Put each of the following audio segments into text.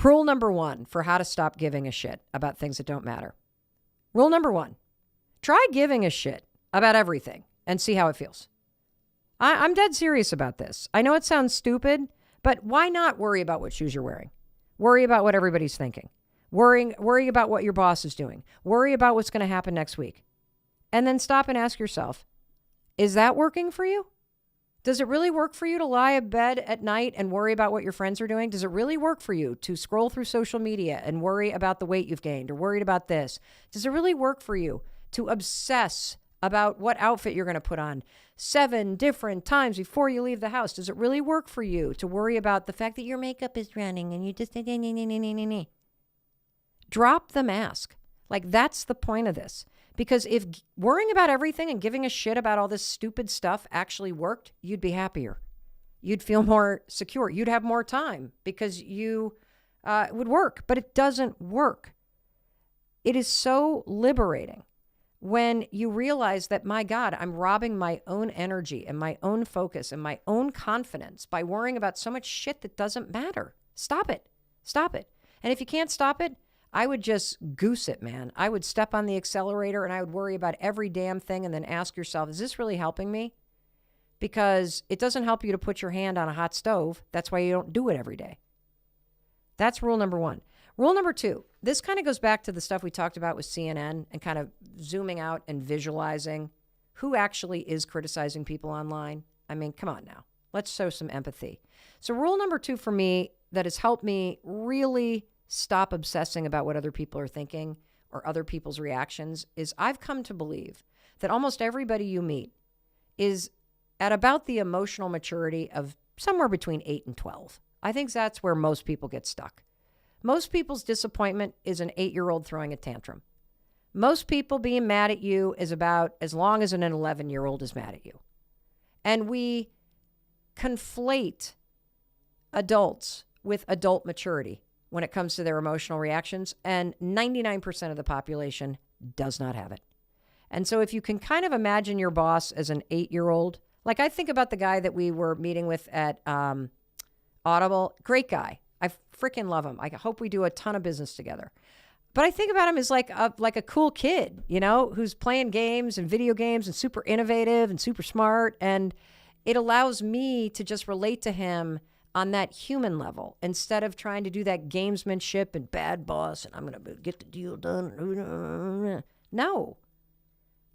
Rule number one for how to stop giving a shit about things that don't matter. Rule number one, try giving a shit about everything and see how it feels. I'm dead serious about this. I know it sounds stupid, but why not worry about what shoes you're wearing? Worry about what everybody's thinking. Worry about what your boss is doing. Worry about what's going to happen next week. And then stop and ask yourself, is that working for you? Does it really work for you to lie in bed at night and worry about what your friends are doing? Does it really work for you to scroll through social media and worry about the weight you've gained or worried about this? Does it really work for you to obsess about what outfit you're going to put on 7 different times before you leave the house? Does it really work for you to worry about the fact that your makeup is running and you just... Drop the mask. Like, that's the point of this. Because if worrying about everything and giving a shit about all this stupid stuff actually worked, you'd be happier. You'd feel more secure. You'd have more time because you would work. But it doesn't work. It is so liberating when you realize that, my God, I'm robbing my own energy and my own focus and my own confidence by worrying about so much shit that doesn't matter. Stop it. Stop it. And if you can't stop it, I would just goose it, man. I would step on the accelerator and I would worry about every damn thing and then ask yourself, is this really helping me? Because it doesn't help you to put your hand on a hot stove. That's why you don't do it every day. That's rule number one. Rule number two, this kind of goes back to the stuff we talked about with CNN and kind of zooming out and visualizing who actually is criticizing people online. I mean, come on now. Let's show some empathy. So rule number two for me that has helped me really stop obsessing about what other people are thinking or other people's reactions is I've come to believe that almost everybody you meet is at about the emotional maturity of somewhere between 8 and 12. I think that's where most people get stuck. Most people's disappointment is an 8-year-old throwing a tantrum. Most people being mad at you is about as long as an 11-year-old is mad at you. And we conflate adults with adult maturity when it comes to their emotional reactions, and 99% of the population does not have it. And so if you can kind of imagine your boss as an 8-year-old, like I think about the guy that we were meeting with at Audible, great guy. I freaking love him. I hope we do a ton of business together. But I think about him as like a cool kid, you know, who's playing games and video games and super innovative and super smart. And it allows me to just relate to him on that human level instead of trying to do that gamesmanship and bad boss and I'm going to get the deal done. No.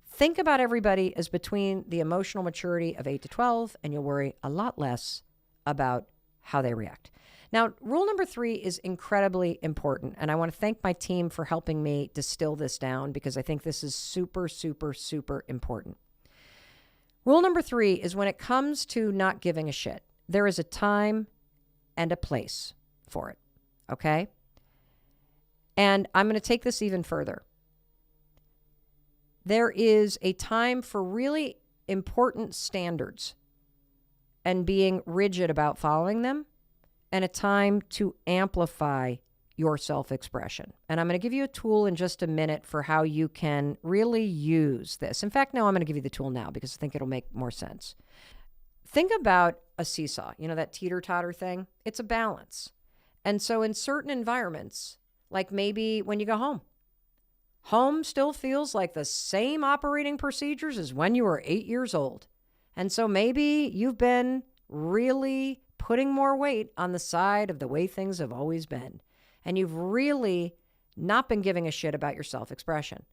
Think about everybody as between the emotional maturity of 8 to 12, and you'll worry a lot less about how they react. Now, rule number 3 is incredibly important, and I want to thank my team for helping me distill this down because I think this is super, super, super important. Rule number 3 is when it comes to not giving a shit, there is a time and a place for it, okay? And I'm going to take this even further. There is a time for really important standards and being rigid about following them, and a time to amplify your self-expression. And I'm going to give you a tool in just a minute for how you can really use this. In fact, no, I'm going to give you the tool now because I think it'll make more sense. Think about a seesaw, you know, that teeter-totter thing. It's a balance. And so in certain environments, like maybe when you go home, home still feels like the same operating procedures as when you were 8 years old. And so maybe you've been really putting more weight on the side of the way things have always been. And you've really not been giving a shit about your self-expression.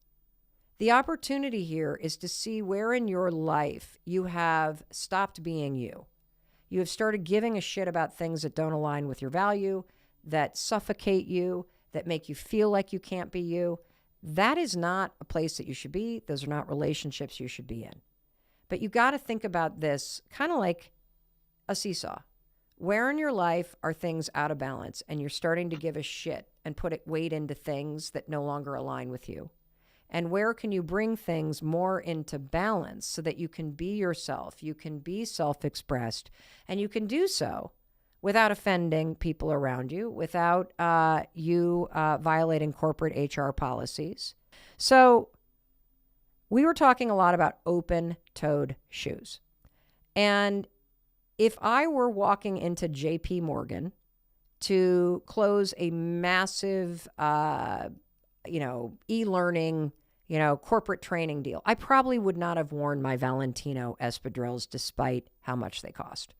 The opportunity here is to see where in your life you have stopped being you. You have started giving a shit about things that don't align with your value, that suffocate you, that make you feel like you can't be you. That is not a place that you should be. Those are not relationships you should be in. But you got to think about this kind of like a seesaw. Where in your life are things out of balance and you're starting to give a shit and put weight into things that no longer align with you? And where can you bring things more into balance so that you can be yourself, you can be self-expressed, and you can do so without offending people around you, without you violating corporate HR policies? So we were talking a lot about open-toed shoes. And if I were walking into JP Morgan to close a massive, e-learning, corporate training deal, I probably would not have worn my Valentino espadrilles despite how much they cost.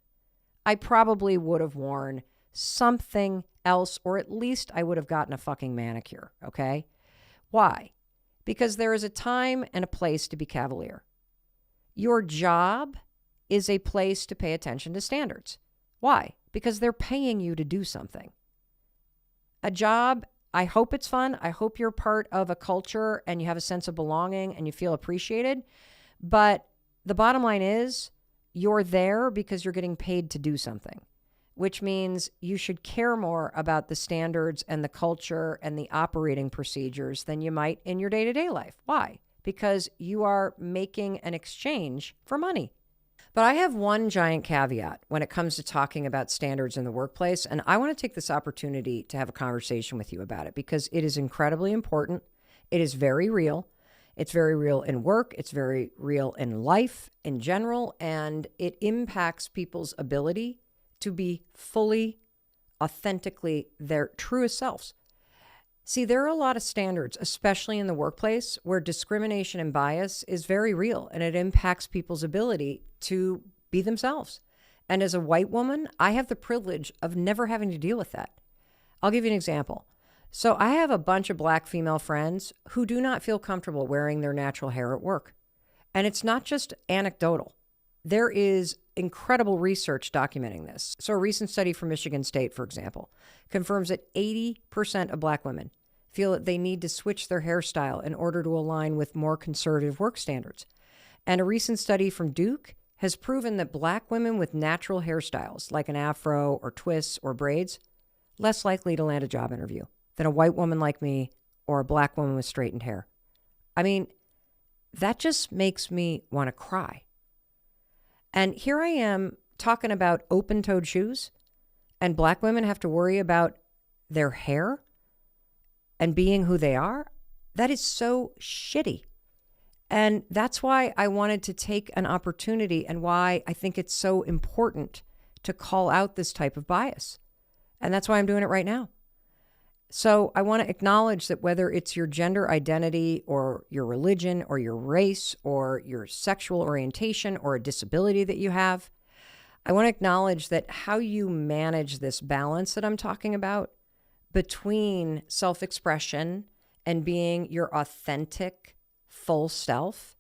I probably would have worn something else, or at least I would have gotten a fucking manicure, okay? Why? Because there is a time and a place to be cavalier. Your job is a place to pay attention to standards. Why? Because they're paying you to do something. A job, I hope it's fun. I hope you're part of a culture and you have a sense of belonging and you feel appreciated. But the bottom line is you're there because you're getting paid to do something, which means you should care more about the standards and the culture and the operating procedures than you might in your day-to-day life. Why? Because you are making an exchange for money. But I have one giant caveat when it comes to talking about standards in the workplace, and I want to take this opportunity to have a conversation with you about it because it is incredibly important. It is very real. It's very real in work. It's very real in life in general, and it impacts people's ability to be fully, authentically their truest selves. See, there are a lot of standards, especially in the workplace, where discrimination and bias is very real and it impacts people's ability to be themselves. And as a white woman, I have the privilege of never having to deal with that. I'll give you an example. So I have a bunch of Black female friends who do not feel comfortable wearing their natural hair at work. And it's not just anecdotal. There is incredible research documenting this. So a recent study from Michigan State, for example, confirms that 80% of Black women feel that they need to switch their hairstyle in order to align with more conservative work standards. And a recent study from Duke has proven that Black women with natural hairstyles, like an afro or twists or braids, less likely to land a job interview than a white woman like me or a Black woman with straightened hair. I mean, that just makes me want to cry. And here I am talking about open-toed shoes, and Black women have to worry about their hair and being who they are. That is so shitty. And that's why I wanted to take an opportunity and why I think it's so important to call out this type of bias. And that's why I'm doing it right now. So I want to acknowledge that whether it's your gender identity or your religion or your race or your sexual orientation or a disability that you have, I want to acknowledge that how you manage this balance that I'm talking about between self-expression and being your authentic, full self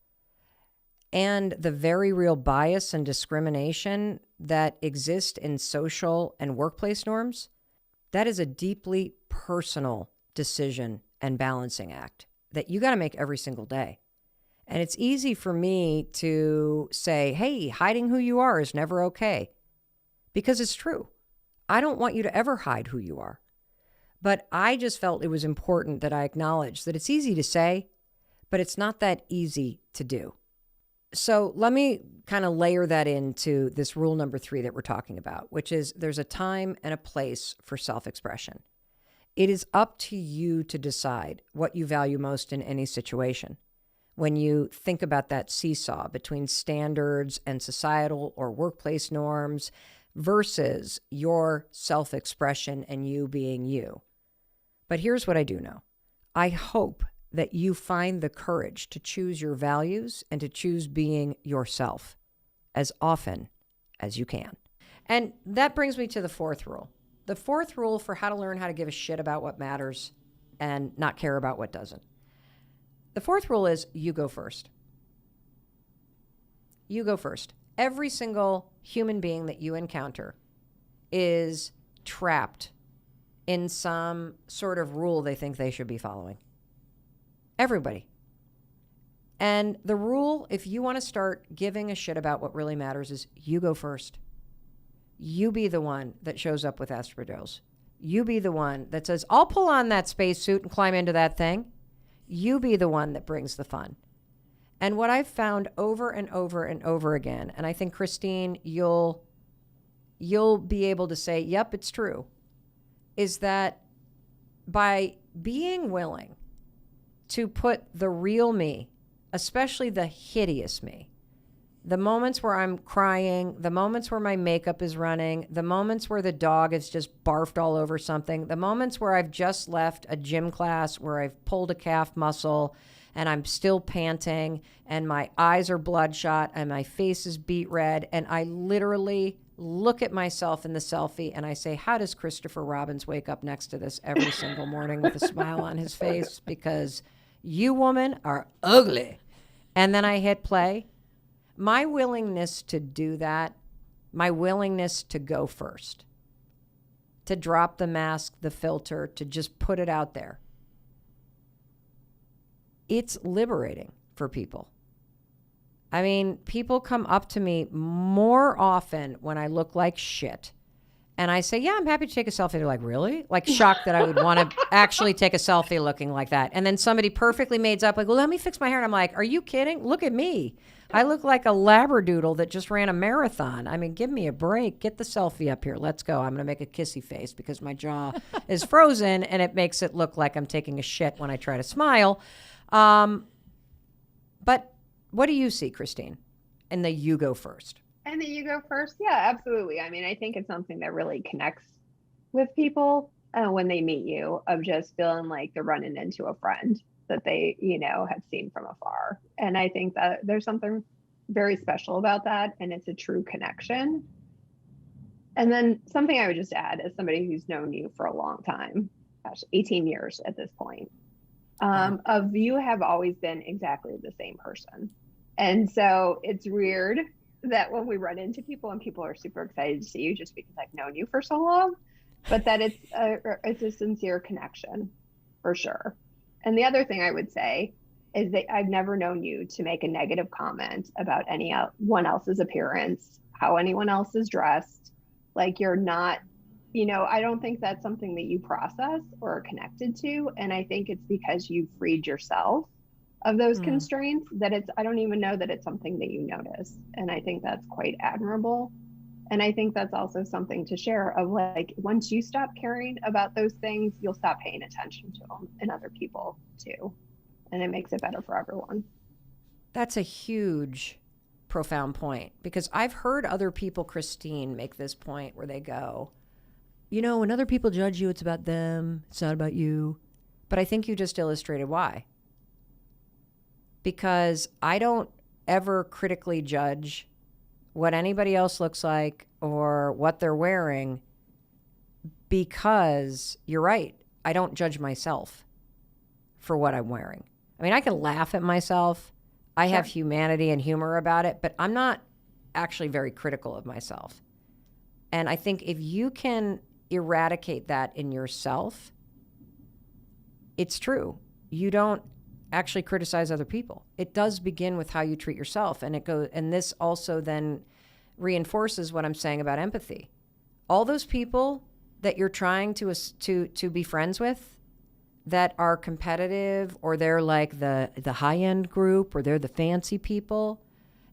and the very real bias and discrimination that exist in social and workplace norms, that is a deeply personal decision and balancing act that you got to make every single day. And it's easy for me to say, hey, hiding who you are is never okay, because it's true. I don't want you to ever hide who you are. But I just felt it was important that I acknowledge that it's easy to say, but it's not that easy to do. So let me kind of layer that into this rule number 3 that we're talking about, which is there's a time and a place for self-expression. It is up to you to decide what you value most in any situation. When you think about that seesaw between standards and societal or workplace norms versus your self-expression and you being you. But here's what I do know. I hope that you find the courage to choose your values and to choose being yourself as often as you can. And that brings me to the 4th rule. The 4th rule for how to learn how to give a shit about what matters and not care about what doesn't. The 4th rule is you go first. You go first. Every single human being that you encounter is trapped in some sort of rule they think they should be following. Everybody. And the rule, if you want to start giving a shit about what really matters, is you go first. You be the one that shows up with espadrilles. You be the one that says, I'll pull on that spacesuit and climb into that thing. You be the one that brings the fun. And what I've found over and over and over again, and I think, Christine, you'll be able to say, yep, it's true, is that by being willing to put the real me, especially the hideous me, The moments where I'm crying, the moments where my makeup is running, the moments where the dog has just barfed all over something, the moments where I've just left a gym class where I've pulled a calf muscle and I'm still panting and my eyes are bloodshot and my face is beet red. And I literally look at myself in the selfie and I say, how does Christopher Robbins wake up next to this every single morning with a smile on his face? Because you, woman, are ugly. And then I hit play. My willingness to do that, my willingness to go first, to drop the mask, the filter, to just put it out there, it's liberating for people. I mean, people come up to me more often when I look like shit. And I say, yeah, I'm happy to take a selfie. They're like, really? Like shocked that I would want to actually take a selfie looking like that. And then somebody perfectly made up, like, well, let me fix my hair. And I'm like, are you kidding? Look at me. I look like a labradoodle that just ran a marathon. I mean, give me a break. Get the selfie up here. Let's go. I'm going to make a kissy face because my jaw is frozen and it makes it look like I'm taking a shit when I try to smile. But what do you see, Christine, in the you go first? And then you go first? Yeah, absolutely. I mean, I think it's something that really connects with people when they meet you, of just feeling like they're running into a friend that they, have seen from afar. And I think that there's something very special about that. And it's a true connection. And then something I would just add, as somebody who's known you for a long time, gosh, 18 years at this point, of you have always been exactly the same person. And so it's weird that when we run into people and people are super excited to see you just because I've known you for so long, but that it's a sincere connection for sure. And the other thing I would say is that I've never known you to make a negative comment about anyone else's appearance, how anyone else is dressed. Like, you're not, I don't think that's something that you process or are connected to. And I think it's because you freed yourself of those constraints that I don't even know that it's something that you notice. And I think that's quite admirable. And I think that's also something to share, of like, once you stop caring about those things, you'll stop paying attention to them in other people too. And it makes it better for everyone. That's a huge, profound point, because I've heard other people, Christine, make this point where they go, when other people judge you, it's about them. It's not about you. But I think you just illustrated why. Because I don't ever critically judge what anybody else looks like or what they're wearing, because you're right. I don't judge myself for what I'm wearing. I mean, I can laugh at myself. I have humanity and humor about it, but I'm not actually very critical of myself. And I think if you can eradicate that in yourself, it's true. You don't actually criticize other people. It does begin with how you treat yourself. And this also then reinforces what I'm saying about empathy. All those people that you're trying to be friends with that are competitive, or they're like the high-end group, or they're the fancy people,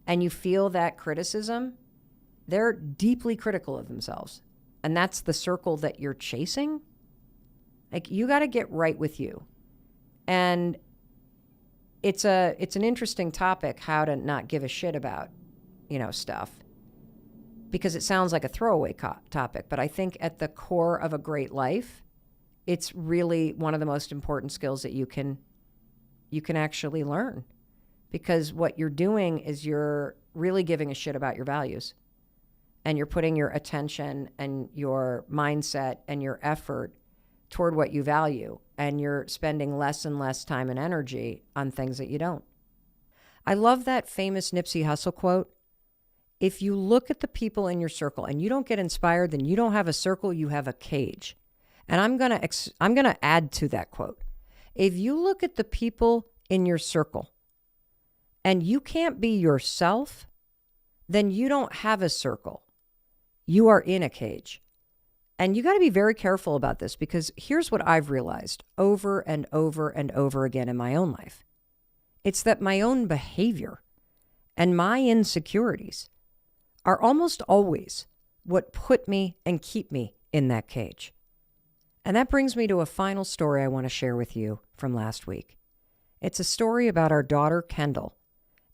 and you feel that criticism, they're deeply critical of themselves. And that's the circle that you're chasing. Like, you got to get right with you. And it's an interesting topic, how to not give a shit about, stuff, because it sounds like a throwaway topic. But I think at the core of a great life, it's really one of the most important skills that you can actually learn, because what you're doing is you're really giving a shit about your values, and you're putting your attention and your mindset and your effort toward what you value, and you're spending less and less time and energy on things that you don't. I love that famous Nipsey Hussle quote. If you look at the people in your circle and you don't get inspired, then you don't have a circle, you have a cage. And I'm going to add to that quote. If you look at the people in your circle and you can't be yourself, then you don't have a circle. You are in a cage. And you got to be very careful about this, because here's what I've realized over and over and over again in my own life. It's that my own behavior and my insecurities are almost always what put me and keep me in that cage. And that brings me to a final story I want to share with you from last week. It's a story about our daughter, Kendall,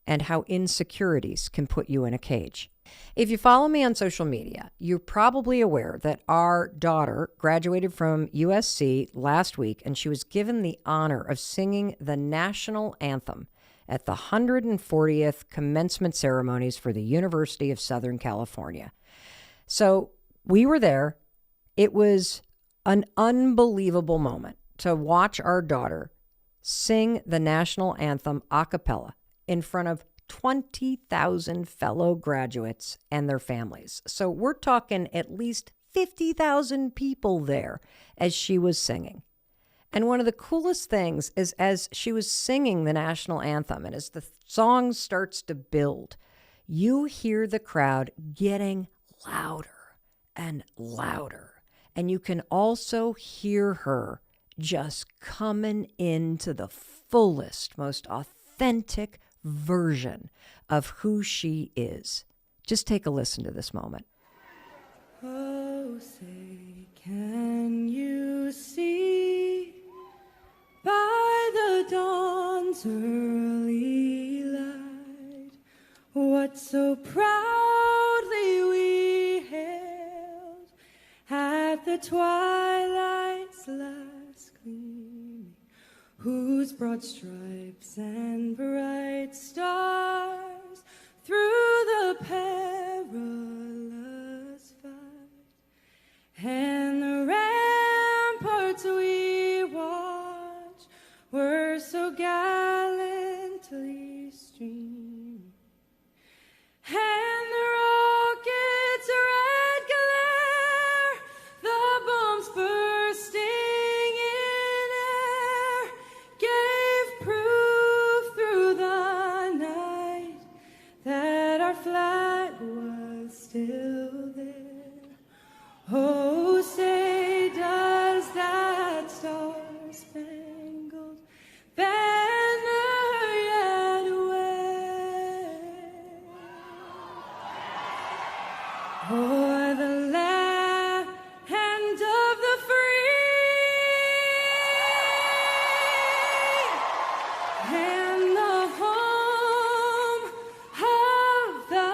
and how insecurities can put you in a cage. If you follow me on social media, you're probably aware that our daughter graduated from USC last week, and she was given the honor of singing the national anthem at the 140th commencement ceremonies for the University of Southern California. So we were there. It was an unbelievable moment to watch our daughter sing the national anthem a cappella in front of 20,000 fellow graduates and their families. So we're talking at least 50,000 people there as she was singing. And one of the coolest things is as she was singing the national anthem and as the song starts to build, you hear the crowd getting louder and louder. And you can also hear her just coming into the fullest, most authentic version of who she is. Just take a listen to this moment. Oh, say, can you see by the dawn's early light what so proudly we hailed at the twilight's last gleaming, whose broad stripes and bright stars through the perilous fight and the ramparts we watched were so gallantly streaming, and the rocket's red glare, the bombs bursting in air, gave proof through the night that our flag was still there. Oh, say, does that star-spangled banner yet wave o'er the land of the free and the home of the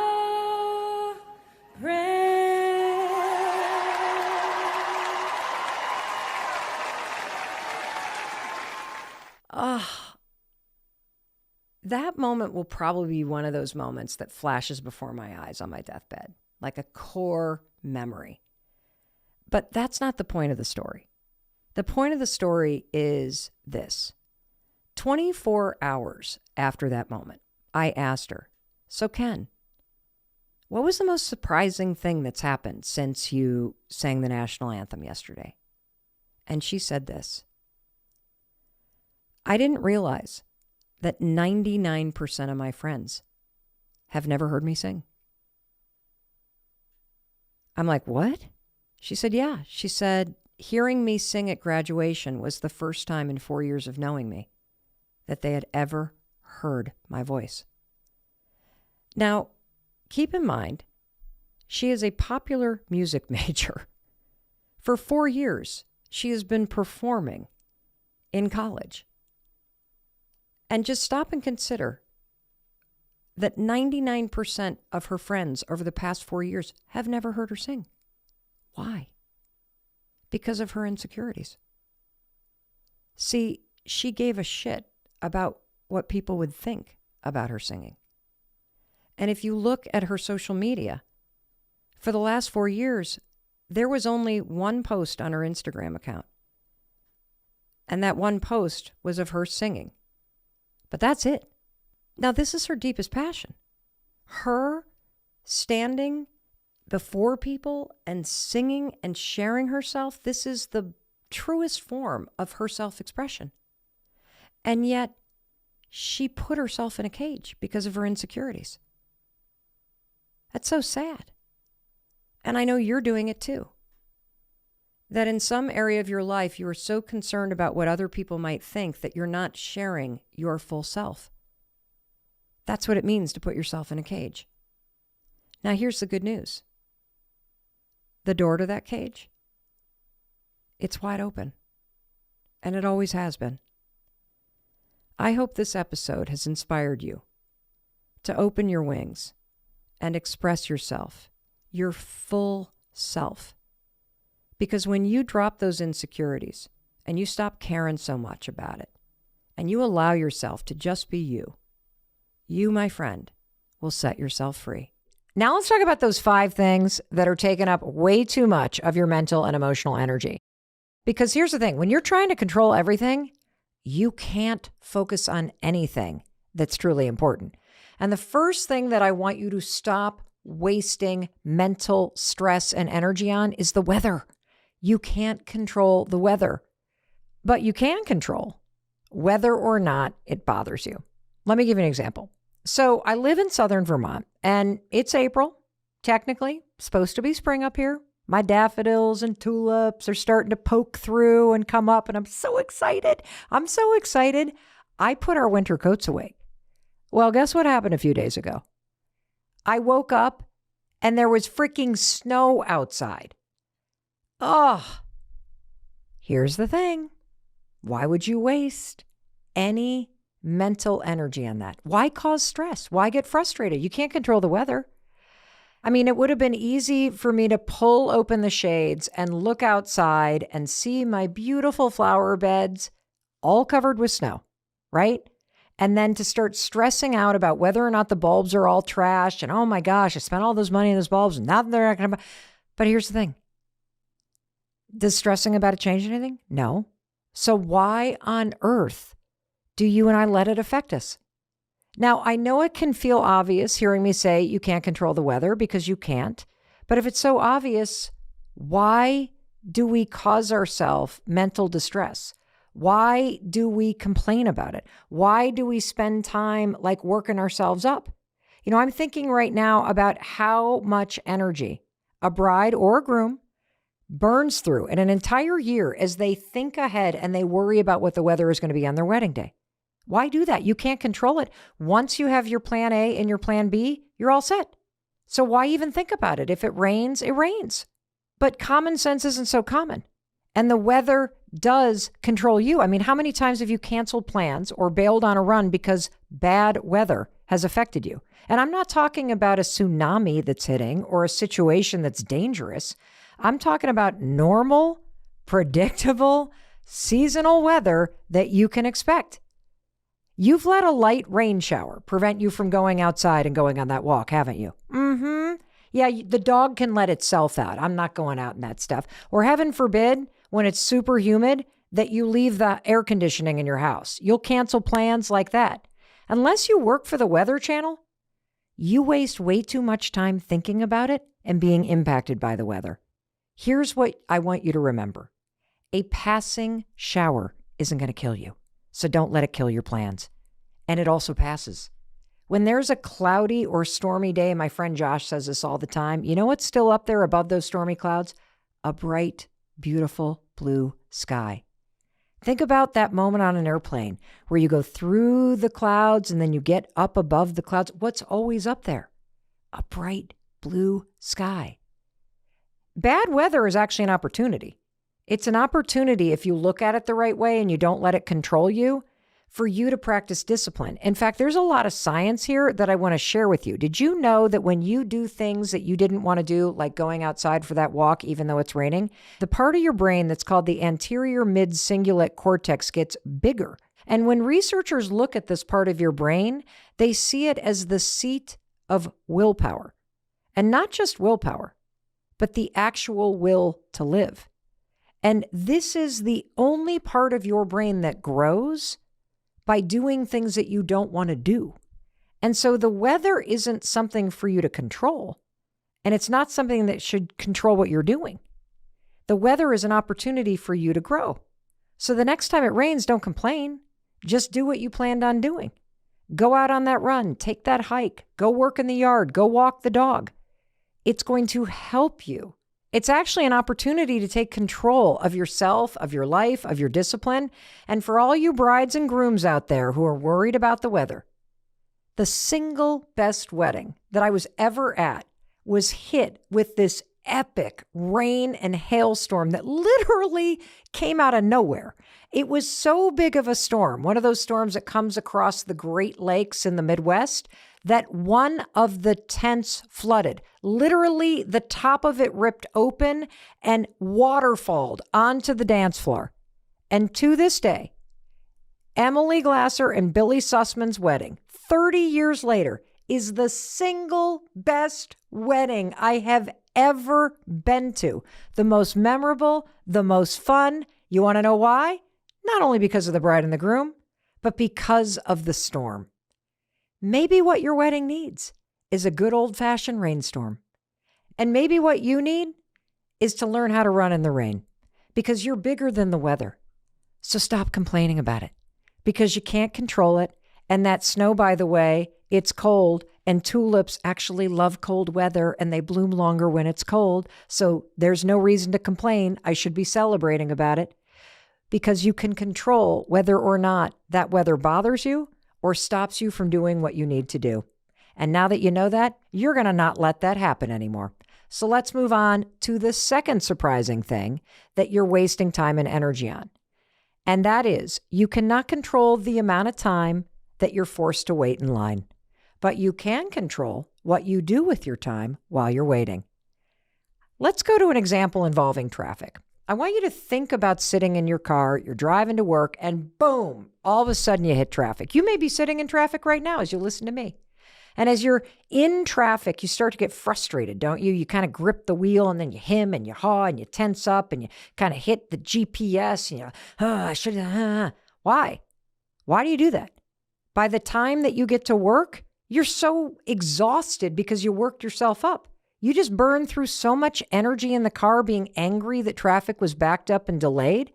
brave? That moment will probably be one of those moments that flashes before my eyes on my deathbed, like a core memory. But that's not the point of the story. The point of the story is this. 24 hours after that moment, I asked her, so Ken, what was the most surprising thing that's happened since you sang the national anthem yesterday? And she said this. I didn't realize that 99% of my friends have never heard me sing. I'm like, what? She said, yeah. She said, hearing me sing at graduation was the first time in 4 years of knowing me that they had ever heard my voice. Now, keep in mind, she is a popular music major. For 4 years, she has been performing in college. And just stop and consider that 99% of her friends over the past 4 years have never heard her sing. Why? Because of her insecurities. See, she gave a shit about what people would think about her singing. And if you look at her social media, for the last 4 years, there was only one post on her Instagram account. And that one post was of her singing. But that's it. Now, this is her deepest passion. Her standing before people and singing and sharing herself, this is the truest form of her self-expression. And yet, she put herself in a cage because of her insecurities. That's so sad. And I know you're doing it too. That in some area of your life, you are so concerned about what other people might think that you're not sharing your full self. That's what it means to put yourself in a cage. Now, here's the good news. The door to that cage, it's wide open. And it always has been. I hope this episode has inspired you to open your wings and express yourself, your full self. Because when you drop those insecurities and you stop caring so much about it, and you allow yourself to just be you, you, my friend, will set yourself free. Now let's talk about those 5 things that are taking up way too much of your mental and emotional energy. Because here's the thing, when you're trying to control everything, you can't focus on anything that's truly important. And the first thing that I want you to stop wasting mental stress and energy on is the weather. You can't control the weather, but you can control whether or not it bothers you. Let me give you an example. So I live in southern Vermont, and it's April, technically, supposed to be spring up here. My daffodils and tulips are starting to poke through and come up, and I'm so excited. I put our winter coats away. Well, guess what happened a few days ago? I woke up and there was freaking snow outside. Oh, here's the thing. Why would you waste any mental energy on that? Why cause stress? Why get frustrated? You can't control the weather. I mean, it would have been easy for me to pull open the shades and look outside and see my beautiful flower beds all covered with snow, right? And then to start stressing out about whether or not the bulbs are all trashed and, oh my gosh, I spent all this money on those bulbs and now they're not going to. But here's the thing. Does stressing about it change anything? No. So why on earth do you and I let it affect us? Now, I know it can feel obvious hearing me say you can't control the weather, because you can't. But if it's so obvious, why do we cause ourselves mental distress? Why do we complain about it? Why do we spend time like working ourselves up? You know, I'm thinking right now about how much energy a bride or a groom burns through in an entire year as they think ahead and they worry about what the weather is going to be on their wedding day. Why do that? You can't control it. Once you have your plan A and your plan B, you're all set. So why even think about it? If it rains, it rains. But common sense isn't so common. And the weather does control you. I mean, how many times have you canceled plans or bailed on a run because bad weather has affected you? And I'm not talking about a tsunami that's hitting or a situation that's dangerous. I'm talking about normal, predictable, seasonal weather that you can expect. You've let a light rain shower prevent you from going outside and going on that walk, haven't you? Mm-hmm. Yeah, the dog can let itself out. I'm not going out in that stuff. Or heaven forbid, when it's super humid, that you leave the air conditioning in your house. You'll cancel plans like that. Unless you work for the Weather Channel, you waste way too much time thinking about it and being impacted by the weather. Here's what I want you to remember. A passing shower isn't going to kill you. So don't let it kill your plans. And it also passes. When there's a cloudy or stormy day, my friend Josh says this all the time, you know what's still up there above those stormy clouds? A bright, beautiful blue sky. Think about that moment on an airplane where you go through the clouds and then you get up above the clouds. What's always up there? A bright blue sky. Bad weather is actually an opportunity. It's an opportunity, if you look at it the right way and you don't let it control you, for you to practice discipline. In fact, there's a lot of science here that I want to share with you. Did you know that when you do things that you didn't want to do, like going outside for that walk, even though it's raining, the part of your brain that's called the anterior mid-cingulate cortex gets bigger. And when researchers look at this part of your brain, they see it as the seat of willpower. And not just willpower, but the actual will to live. And this is the only part of your brain that grows by doing things that you don't want to do. And so the weather isn't something for you to control, and it's not something that should control what you're doing. The weather is an opportunity for you to grow. So the next time it rains, don't complain. Just do what you planned on doing. Go out on that run, take that hike, go work in the yard, go walk the dog. It's going to help you. It's actually an opportunity to take control of yourself, of your life, of your discipline. And for all you brides and grooms out there who are worried about the weather, the single best wedding that I was ever at was hit with this epic rain and hailstorm that literally came out of nowhere. It was so big of a storm, one of those storms that comes across the Great Lakes in the Midwest, that one of the tents flooded. Literally, the top of it ripped open and waterfalled onto the dance floor. And to this day, Emily Glasser and Billy Sussman's wedding, 30 years later, is the single best wedding I have ever been to. The most memorable, the most fun. You want to know why? Not only because of the bride and the groom, but because of the storm. Maybe what your wedding needs is a good old-fashioned rainstorm. And maybe what you need is to learn how to run in the rain, because you're bigger than the weather. So stop complaining about it, because you can't control it. And that snow, by the way, it's cold, and tulips actually love cold weather, and they bloom longer when it's cold. So there's no reason to complain. I should be celebrating about it, because you can control whether or not that weather bothers you or stops you from doing what you need to do. And now that you know that, you're going to not let that happen anymore. So let's move on to the second surprising thing that you're wasting time and energy on. And that is, you cannot control the amount of time that you're forced to wait in line, but you can control what you do with your time while you're waiting. Let's go to an example involving traffic. I want you to think about sitting in your car, you're driving to work, and boom, all of a sudden you hit traffic. You may be sitting in traffic right now as you listen to me. And as you're in traffic, you start to get frustrated, don't you? You kind of grip the wheel, and then you hem and you haw and you tense up and you kind of hit the GPS. And I should. Why? Why do you do that? By the time that you get to work, you're so exhausted because you worked yourself up. You just burned through so much energy in the car being angry that traffic was backed up and delayed.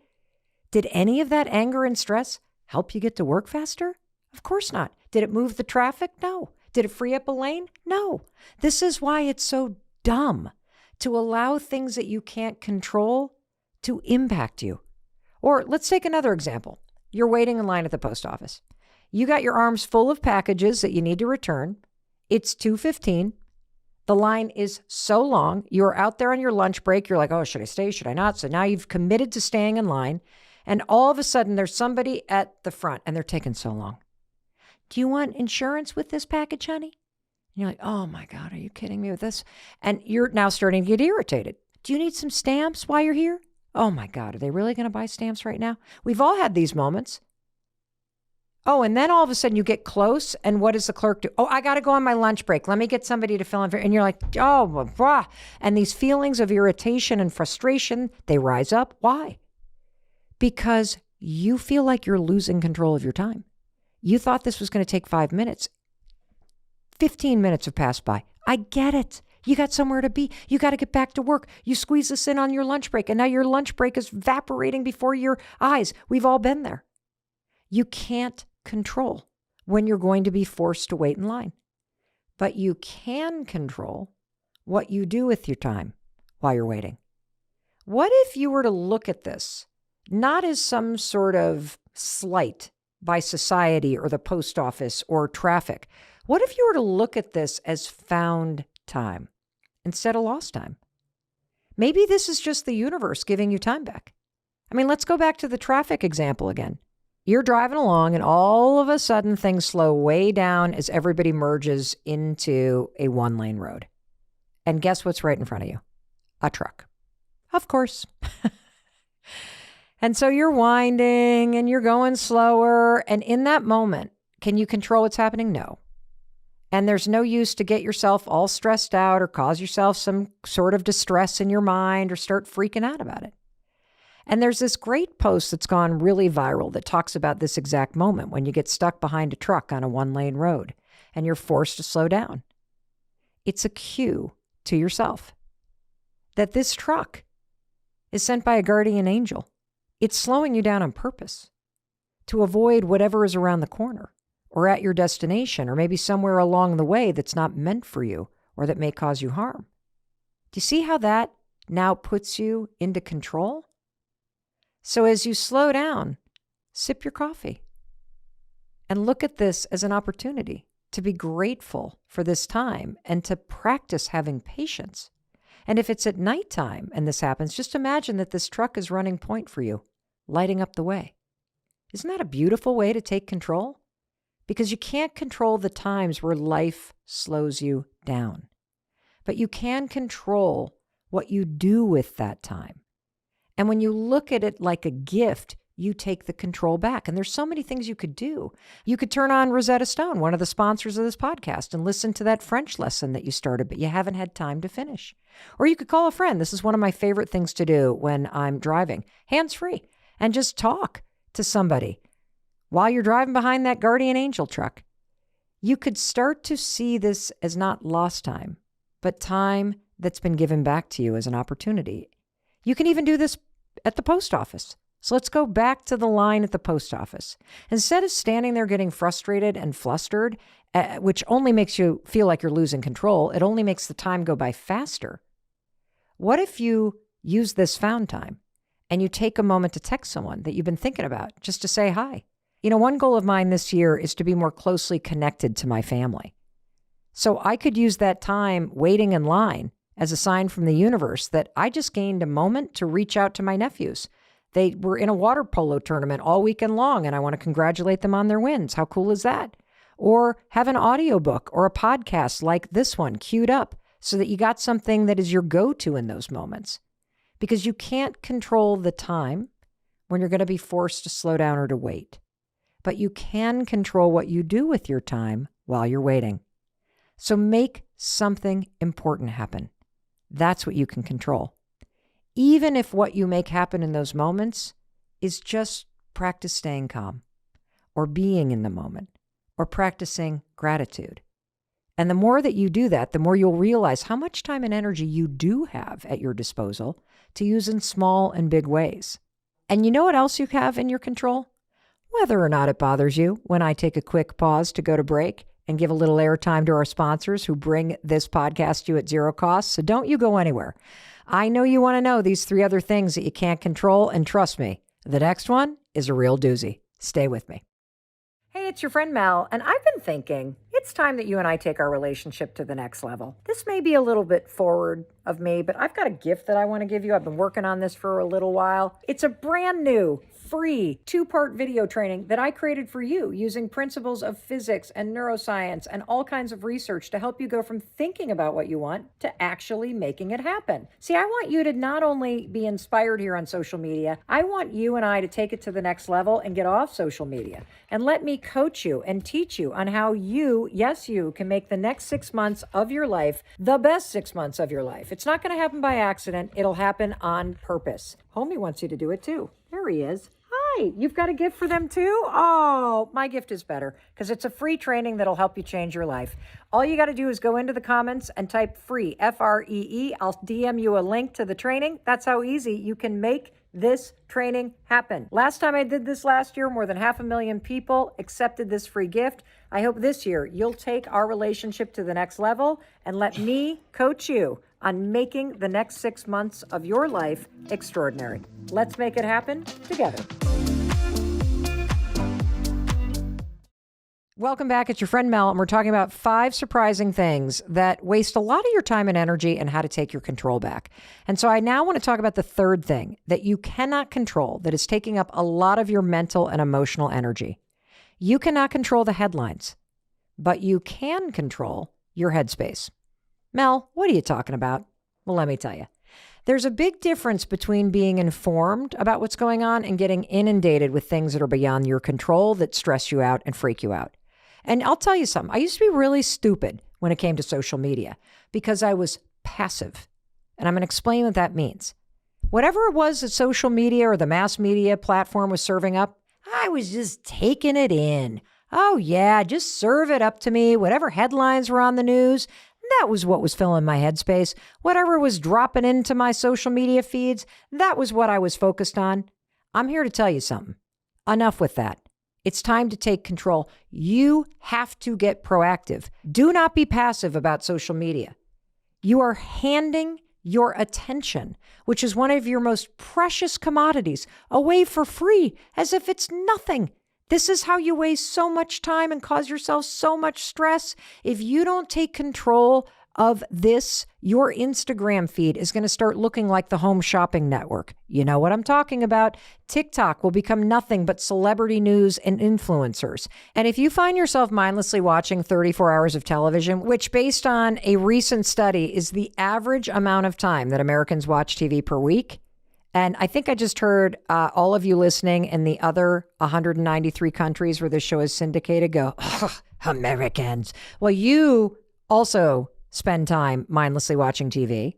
Did any of that anger and stress help you get to work faster? Of course not. Did it move the traffic? No. Did it free up a lane? No. This is why it's so dumb to allow things that you can't control to impact you. Or let's take another example. You're waiting in line at the post office. You got your arms full of packages that you need to return. It's 2:15. The line is so long. You're out there on your lunch break. You're like, oh, should I stay? Should I not? So now you've committed to staying in line. And all of a sudden, there's somebody at the front and they're taking so long. Do you want insurance with this package, honey? And you're like, oh my God, are you kidding me with this? And you're now starting to get irritated. Do you need some stamps while you're here? Oh my God, are they really going to buy stamps right now? We've all had these moments. Oh, and then all of a sudden you get close, and what does the clerk do? Oh, I got to go on my lunch break. Let me get somebody to fill in for, and you're like, oh, blah, blah. And these feelings of irritation and frustration, they rise up. Why? Because you feel like you're losing control of your time. You thought this was going to take 5 minutes. 15 minutes have passed by. I get it. You got somewhere to be. You got to get back to work. You squeeze this in on your lunch break, and now your lunch break is evaporating before your eyes. We've all been there. You can't control when you're going to be forced to wait in line, but you can control what you do with your time while you're waiting. What if you were to look at this not as some sort of slight by society or the post office or traffic? What if you were to look at this as found time instead of lost time? Maybe this is just the universe giving you time back. I mean, let's go back to the traffic example again. You're driving along and all of a sudden things slow way down as everybody merges into a one-lane road. And guess what's right in front of you? A truck. Of course. And so you're winding and you're going slower. And in that moment, can you control what's happening? No. And there's no use to get yourself all stressed out or cause yourself some sort of distress in your mind or start freaking out about it. And there's this great post that's gone really viral that talks about this exact moment when you get stuck behind a truck on a one-lane road and you're forced to slow down. It's a cue to yourself that this truck is sent by a guardian angel. It's slowing you down on purpose to avoid whatever is around the corner or at your destination or maybe somewhere along the way that's not meant for you or that may cause you harm. Do you see how that now puts you into control? So as you slow down, sip your coffee and look at this as an opportunity to be grateful for this time and to practice having patience And if it's at nighttime and this happens, just imagine that this truck is running point for you, lighting up the way. Isn't that a beautiful way to take control? Because you can't control the times where life slows you down, but you can control what you do with that time. And when you look at it like a gift, you take the control back. And there's so many things you could do. You could turn on Rosetta Stone, one of the sponsors of this podcast, and listen to that French lesson that you started, but you haven't had time to finish. Or you could call a friend. This is one of my favorite things to do when I'm driving, hands-free, and just talk to somebody while you're driving behind that guardian angel truck. You could start to see this as not lost time, but time that's been given back to you as an opportunity. You can even do this at the post office. So let's go back to the line at the post office. Instead of standing there getting frustrated and flustered, which only makes you feel like you're losing control, it only makes the time go by faster. What if you use this found time and you take a moment to text someone that you've been thinking about just to say hi? You know, one goal of mine this year is to be more closely connected to my family. So I could use that time waiting in line as a sign from the universe that I just gained a moment to reach out to my nephews. They were in a water polo tournament all weekend long, and I want to congratulate them on their wins. How cool is that? Or have an audiobook or a podcast like this one queued up so that you got something that is your go-to in those moments. Because you can't control the time when you're going to be forced to slow down or to wait. But you can control what you do with your time while you're waiting. So make something important happen. That's what you can control. Even if what you make happen in those moments is just practice staying calm or being in the moment or practicing gratitude. And the more that you do that, the more you'll realize how much time and energy you do have at your disposal to use in small and big ways. And you know what else you have in your control? Whether or not it bothers you when I take a quick pause to go to break and give a little airtime to our sponsors who bring this podcast to you at zero cost. So don't you go anywhere. I know you want to know these 3 other things that you can't control, and trust me, the next one is a real doozy. Stay with me. Hey, it's your friend Mel, and I've been thinking it's time that you and I take our relationship to the next level. This may be a little bit forward of me, but I've got a gift that I want to give you. I've been working on this for a little while. It's a brand new free 2-part video training that I created for you using principles of physics and neuroscience and all kinds of research to help you go from thinking about what you want to actually making it happen. See, I want you to not only be inspired here on social media, I want you and I to take it to the next level and get off social media and let me coach you and teach you on how you, yes, you can make the next 6 months of your life the best 6 months of your life. It's not going to happen by accident. It'll happen on purpose. Homie wants you to do it too. There he is. Hi, you've got a gift for them too? Oh, my gift is better because it's a free training that'll help you change your life. All you got to do is go into the comments and type free, F-R-E-E. I'll DM you a link to the training. That's how easy you can make this training happen. Last time I did this last year, more than 500,000 people accepted this free gift. I hope this year you'll take our relationship to the next level and let me coach you on making the next 6 months of your life extraordinary. Let's make it happen together. Welcome back. It's your friend Mel, and we're talking about 5 surprising things that waste a lot of your time and energy and how to take your control back. And so I now want to talk about the 3rd thing that you cannot control that is taking up a lot of your mental and emotional energy. You cannot control the headlines, but you can control your headspace. Mel, what are you talking about? Well, let me tell you. There's a big difference between being informed about what's going on and getting inundated with things that are beyond your control that stress you out and freak you out. And I'll tell you something. I used to be really stupid when it came to social media because I was passive. And I'm going to explain what that means. Whatever it was that social media or the mass media platform was serving up, I was just taking it in. Oh, yeah, just serve it up to me. Whatever headlines were on the news, that was what was filling my headspace. Whatever was dropping into my social media feeds, that was what I was focused on. I'm here to tell you something. Enough with that. It's time to take control. You have to get proactive. Do not be passive about social media. You are handing your attention, which is one of your most precious commodities, away for free as if it's nothing. This is how you waste so much time and cause yourself so much stress. If you don't take control of this, your Instagram feed is going to start looking like the Home Shopping Network. You know what I'm talking about. TikTok will become nothing but celebrity news and influencers. And if you find yourself mindlessly watching 34 hours of television, which based on a recent study is the average amount of time that Americans watch TV per week, and I think I just heard all of you listening in the other 193 countries where this show is syndicated go, "Ugh, Americans." Well, you also spend time mindlessly watching TV,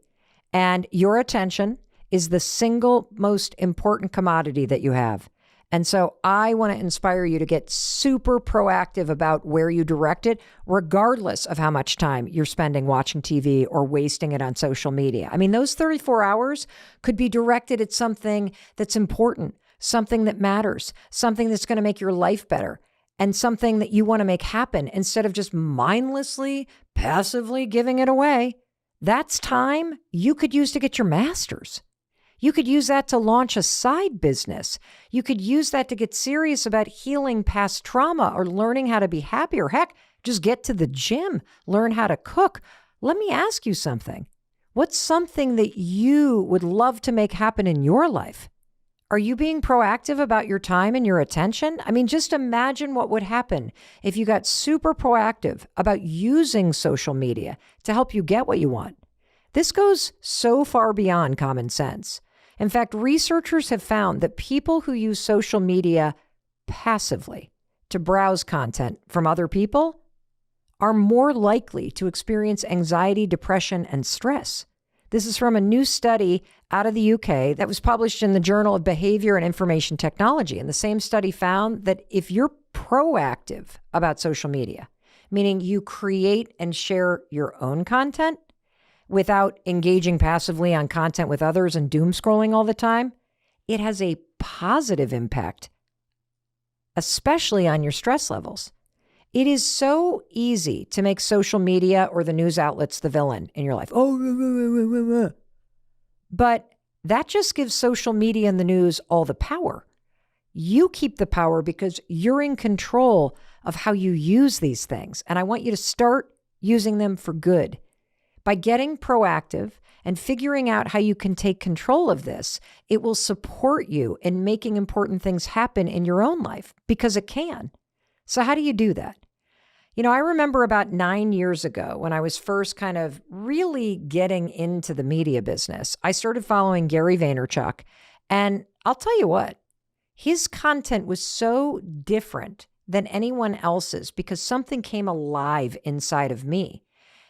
and your attention is the single most important commodity that you have. And so I want to inspire you to get super proactive about where you direct it, regardless of how much time you're spending watching TV or wasting it on social media. I mean, those 34 hours could be directed at something that's important, something that matters, something that's going to make your life better, and something that you want to make happen instead of just mindlessly, passively giving it away. That's time you could use to get your master's. You could use that to launch a side business. You could use that to get serious about healing past trauma or learning how to be happier. Heck, just get to the gym, learn how to cook. Let me ask you something. What's something that you would love to make happen in your life? Are you being proactive about your time and your attention? I mean, just imagine what would happen if you got super proactive about using social media to help you get what you want. This goes so far beyond common sense. In fact, researchers have found that people who use social media passively to browse content from other people are more likely to experience anxiety, depression, and stress. This is from a new study out of the UK that was published in the Journal of Behavior and Information Technology. And the same study found that if you're proactive about social media, meaning you create and share your own content without engaging passively on content with others and doom scrolling all the time, it has a positive impact, especially on your stress levels. It is so easy to make social media or the news outlets the villain in your life. But that just gives social media and the news all the power. You keep the power because you're in control of how you use these things. And I want you to start using them for good. By getting proactive and figuring out how you can take control of this, it will support you in making important things happen in your own life because it can. So how do you do that? You know, I remember about 9 years ago when I was first kind of really getting into the media business, I started following Gary Vaynerchuk. And I'll tell you what, his content was so different than anyone else's because something came alive inside of me.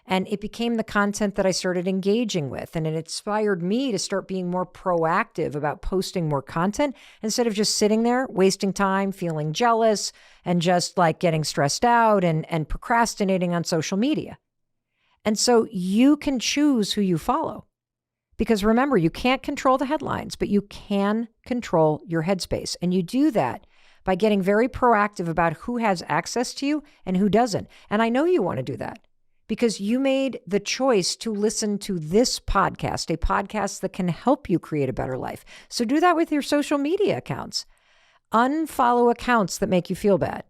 And it became the content that I started engaging with. And it inspired me to start being more proactive about posting more content instead of just sitting there, wasting time, feeling jealous, and just like getting stressed out and procrastinating on social media. And so you can choose who you follow. Because remember, you can't control the headlines, but you can control your headspace. And you do that by getting very proactive about who has access to you and who doesn't. And I know you want to do that, because you made the choice to listen to this podcast, a podcast that can help you create a better life. So do that with your social media accounts. Unfollow accounts that make you feel bad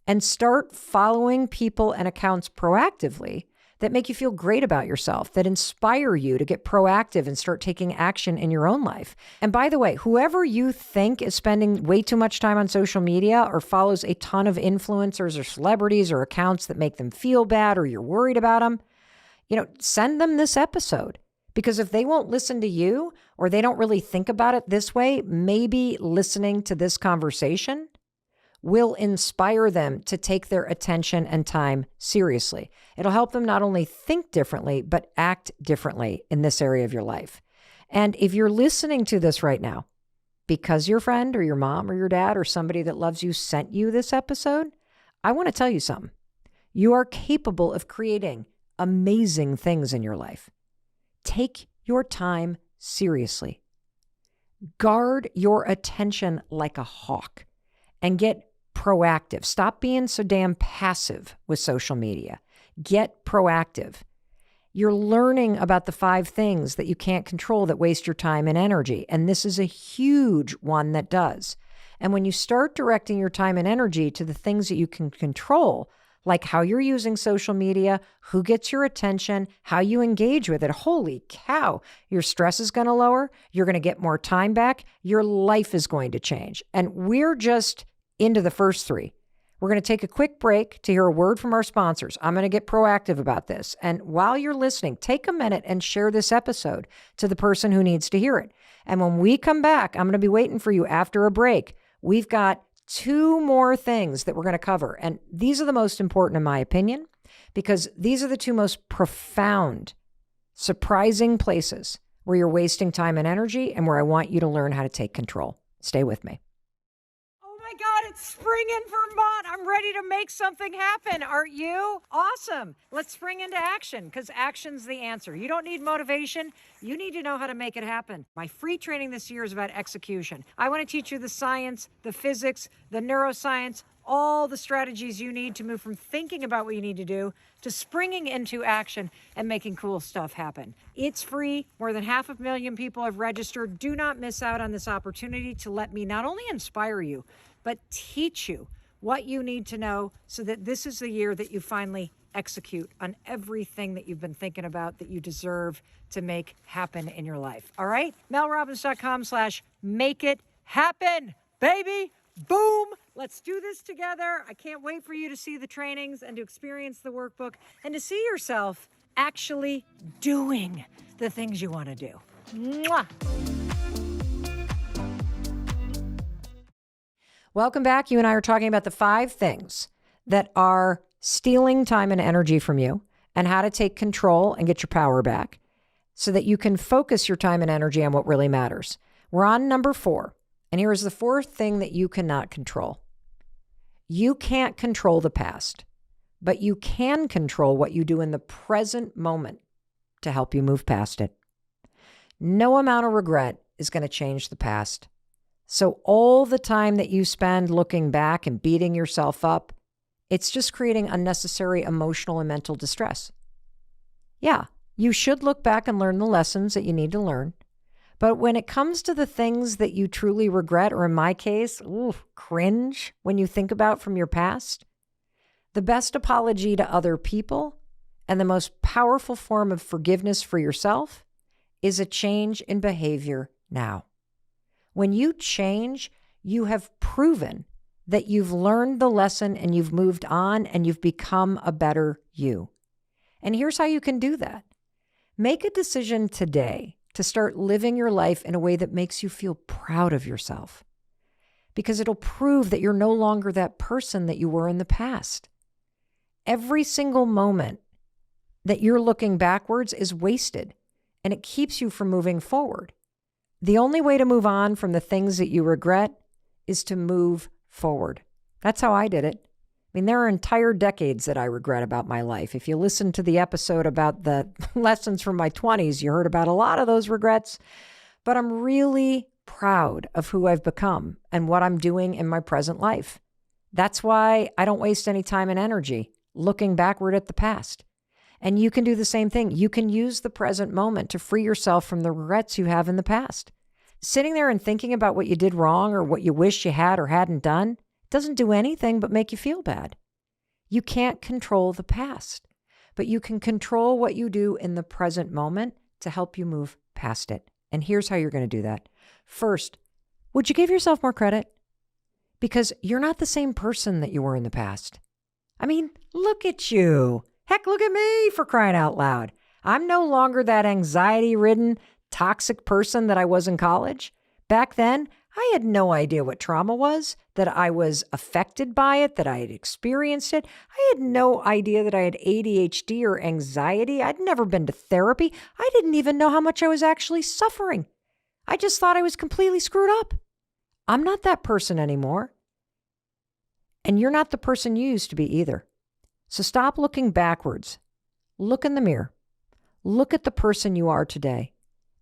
and start following people and accounts proactively that make you feel great about yourself, that inspire you to get proactive and start taking action in your own life. And by the way, whoever you think is spending way too much time on social media or follows a ton of influencers or celebrities or accounts that make them feel bad or you're worried about them, send them this episode. Because if they won't listen to you or they don't really think about it this way, maybe listening to this conversation will inspire them to take their attention and time seriously. It'll help them not only think differently, but act differently in this area of your life. And if you're listening to this right now, because your friend or your mom or your dad or somebody that loves you sent you this episode, I want to tell you something. You are capable of creating amazing things in your life. Take your time seriously. Guard your attention like a hawk and get proactive. Stop being so damn passive with social media. Get proactive. You're learning about the 5 things that you can't control that waste your time and energy. And this is a huge one that does. And when you start directing your time and energy to the things that you can control, like how you're using social media, who gets your attention, how you engage with it. Holy cow, your stress is going to lower. You're going to get more time back. Your life is going to change. And we're just into the first three. We're going to take a quick break to hear a word from our sponsors. I'm going to get proactive about this. And while you're listening, take a minute and share this episode to the person who needs to hear it. And when we come back, I'm going to be waiting for you after a break. We've got 2 more things that we're going to cover. And these are the most important in my opinion, because these are the 2 most profound, surprising places where you're wasting time and energy and where I want you to learn how to take control. Stay with me. Oh my God, it's spring in Vermont. I'm ready to make something happen. Aren't you? Awesome. Let's spring into action, because action's the answer. You don't need motivation. You need to know how to make it happen. My free training this year is about execution. I want to teach you the science, the physics, the neuroscience, all the strategies you need to move from thinking about what you need to do to springing into action and making cool stuff happen. It's free. More than 500,000 people have registered. Do not miss out on this opportunity to let me not only inspire you, but teach you what you need to know so that this is the year that you finally execute on everything that you've been thinking about that you deserve to make happen in your life. All right? melrobbins.com/make it happen, baby. Boom. Let's do this together. I can't wait for you to see the trainings and to experience the workbook and to see yourself actually doing the things you want to do. Mwah. Welcome back. You and I are talking about the 5 things that are stealing time and energy from you and how to take control and get your power back so that you can focus your time and energy on what really matters. We're on number 4. And here is the 4th thing that you cannot control. You can't control the past, but you can control what you do in the present moment to help you move past it. No amount of regret is going to change the past. So all the time that you spend looking back and beating yourself up, it's just creating unnecessary emotional and mental distress. Yeah, you should look back and learn the lessons that you need to learn. But when it comes to the things that you truly regret, or in my case, cringe when you think about from your past, the best apology to other people and the most powerful form of forgiveness for yourself is a change in behavior now. When you change, you have proven that you've learned the lesson and you've moved on and you've become a better you. And here's how you can do that. Make a decision today to start living your life in a way that makes you feel proud of yourself, because it'll prove that you're no longer that person that you were in the past. Every single moment that you're looking backwards is wasted, and it keeps you from moving forward. The only way to move on from the things that you regret is to move forward. That's how I did it. I mean, there are entire decades that I regret about my life. If you listen to the episode about the lessons from my 20s, you heard about a lot of those regrets. But I'm really proud of who I've become and what I'm doing in my present life. That's why I don't waste any time and energy looking backward at the past. And you can do the same thing. You can use the present moment to free yourself from the regrets you have in the past. Sitting there and thinking about what you did wrong or what you wish you had or hadn't done doesn't do anything but make you feel bad. You can't control the past, but you can control what you do in the present moment to help you move past it. And here's how you're going to do that. First, would you give yourself more credit? Because you're not the same person that you were in the past. I mean, look at you. Heck, look at me, for crying out loud. I'm no longer that anxiety-ridden, toxic person that I was in college. Back then, I had no idea what trauma was, that I was affected by it, that I had experienced it. I had no idea that I had ADHD or anxiety. I'd never been to therapy. I didn't even know how much I was actually suffering. I just thought I was completely screwed up. I'm not that person anymore. And you're not the person you used to be either. So stop looking backwards. Look in the mirror. Look at the person you are today.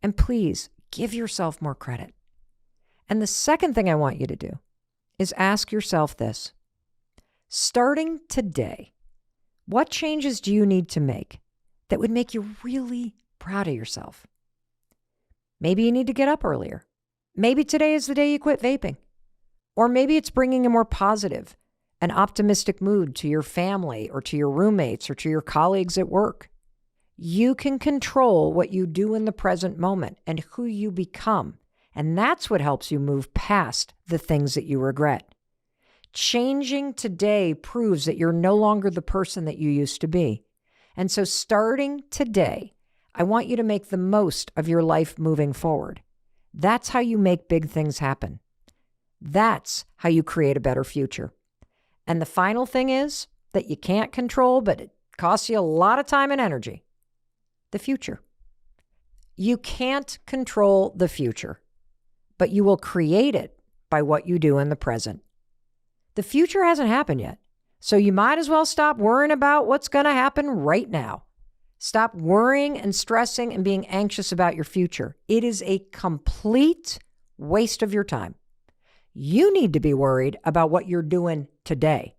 And please give yourself more credit. And the second thing I want you to do is ask yourself this. Starting today, what changes do you need to make that would make you really proud of yourself? Maybe you need to get up earlier. Maybe today is the day you quit vaping. Or maybe it's bringing a more positive an optimistic mood to your family or to your roommates or to your colleagues at work. You can control what you do in the present moment and who you become. And that's what helps you move past the things that you regret. Changing today proves that you're no longer the person that you used to be. And so starting today, I want you to make the most of your life moving forward. That's how you make big things happen. That's how you create a better future. And the final thing is that you can't control, but it costs you a lot of time and energy. The future. You can't control the future, but you will create it by what you do in the present. The future hasn't happened yet, so you might as well stop worrying about what's going to happen right now. Stop worrying and stressing and being anxious about your future. It is a complete waste of your time. You need to be worried about what you're doing today.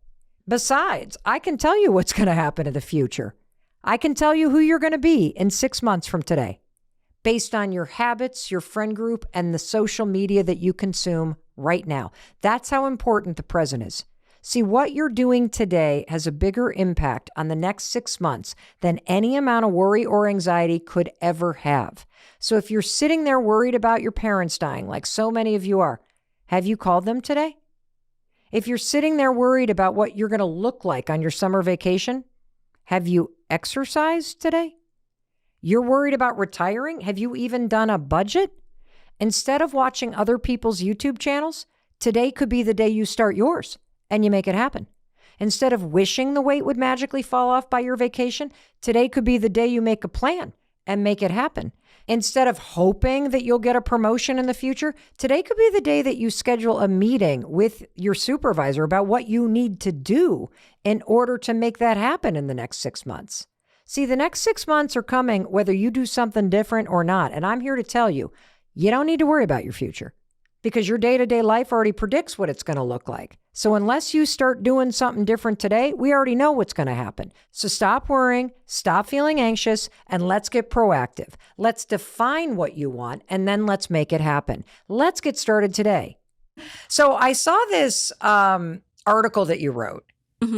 Besides, I can tell you what's going to happen in the future. I can tell you who you're going to be in 6 months from today, based on your habits, your friend group, and the social media that you consume right now. That's how important the present is. See, what you're doing today has a bigger impact on the next 6 months than any amount of worry or anxiety could ever have. So if you're sitting there worried about your parents dying, like so many of you are, have you called them today? If you're sitting there worried about what you're going to look like on your summer vacation, have you exercised today? You're worried about retiring? Have you even done a budget? Instead of watching other people's YouTube channels, today could be the day you start yours and you make it happen. Instead of wishing the weight would magically fall off by your vacation, today could be the day you make a plan and make it happen. Instead of hoping that you'll get a promotion in the future, today could be the day that you schedule a meeting with your supervisor about what you need to do in order to make that happen in the next 6 months. See, the next 6 months are coming whether you do something different or not. And I'm here to tell you, you don't need to worry about your future because your day-to-day life already predicts what it's going to look like. So unless you start doing something different today, we already know what's going to happen. So stop worrying, stop feeling anxious, and let's get proactive. Let's define what you want, and then let's make it happen. Let's get started today. So I saw this article that you wrote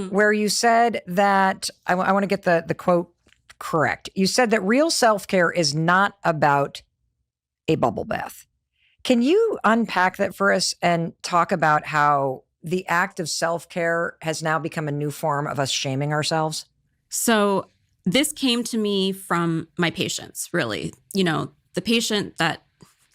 where you said that, I want to get the quote correct. You said that real self-care is not about a bubble bath. Can you unpack that for us and talk about how the act of self-care has now become a new form of us shaming ourselves? So this came to me from my patients, really. You know, the patient that,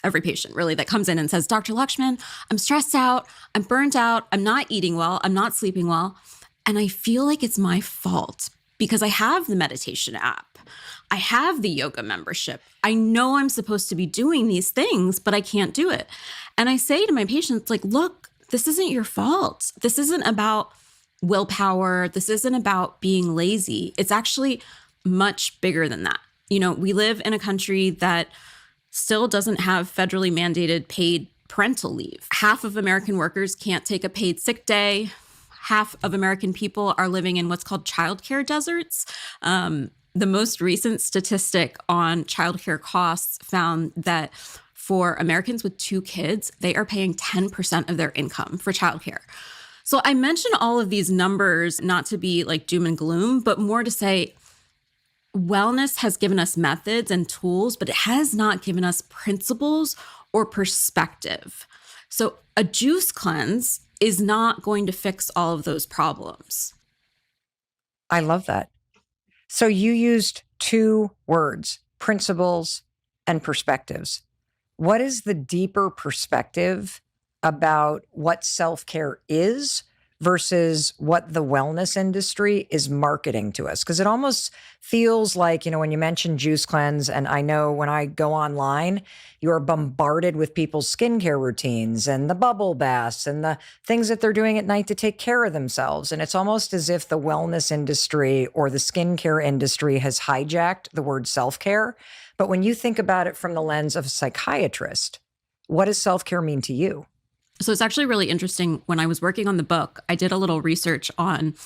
every patient really, that comes in and says, Dr. Lakshmin, I'm stressed out, I'm burnt out, I'm not eating well, I'm not sleeping well. And I feel like it's my fault because I have the meditation app. I have the yoga membership. I know I'm supposed to be doing these things, but I can't do it. And I say to my patients, like, look, this isn't your fault. This isn't about willpower. This isn't about being lazy. It's actually much bigger than that. You know, we live in a country that still doesn't have federally mandated paid parental leave. Half of American workers can't take a paid sick day. Half of American people are living in what's called childcare deserts. The most recent statistic on childcare costs found that for Americans with 2 kids, they are paying 10% of their income for childcare. So I mention all of these numbers not to be like doom and gloom, but more to say wellness has given us methods and tools, but it has not given us principles or perspective. So a juice cleanse is not going to fix all of those problems. I love that. So you used 2 words, principles and perspectives. What is the deeper perspective about what self-care is versus what the wellness industry is marketing to us? Because it almost feels like, you know, when you mention juice cleanse, and I know when I go online, you're bombarded with people's skincare routines and the bubble baths and the things that they're doing at night to take care of themselves. And it's almost as if the wellness industry or the skincare industry has hijacked the word self-care. But when you think about it from the lens of a psychiatrist, what does self-care mean to you? So it's actually really interesting. When I was working on the book, I did a little research on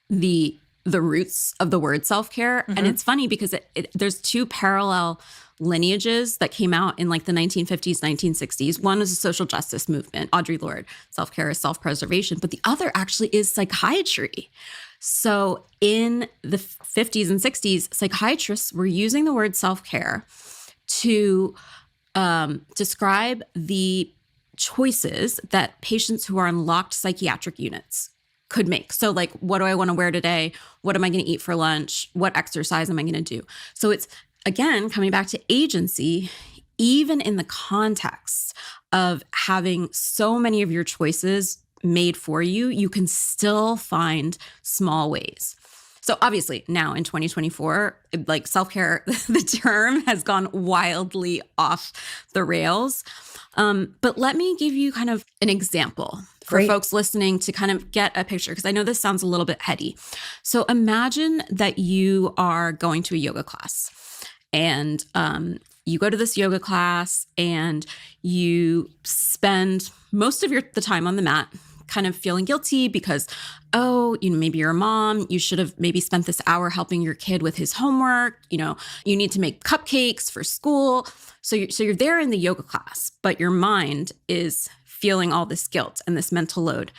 the roots of the word self-care. And it's funny because there's 2 parallel lineages that came out in like the 1950s, 1960s. One is a social justice movement, Audre Lorde, self-care is self-preservation, but the other actually is psychiatry. So in the 50s and 60s, psychiatrists were using the word self-care to describe the choices that patients who are on locked psychiatric units could make. So like, what do I want to wear today? What am I going to eat for lunch? What exercise am I going to do? So it's, again, coming back to agency, even in the context of having so many of your choices made for you, you can still find small ways. So obviously now in 2024, like self-care, the term has gone wildly off the rails. But let me give you kind of an example for folks listening to kind of get a picture, because I know this sounds a little bit heady. So imagine that you are going to a yoga class and you go to this yoga class and you spend most of the time on the mat kind of feeling guilty because, oh, maybe you're a mom, you should have maybe spent this hour helping your kid with his homework, you need to make cupcakes for school. So you're there in the yoga class, but your mind is feeling all this guilt and this mental load.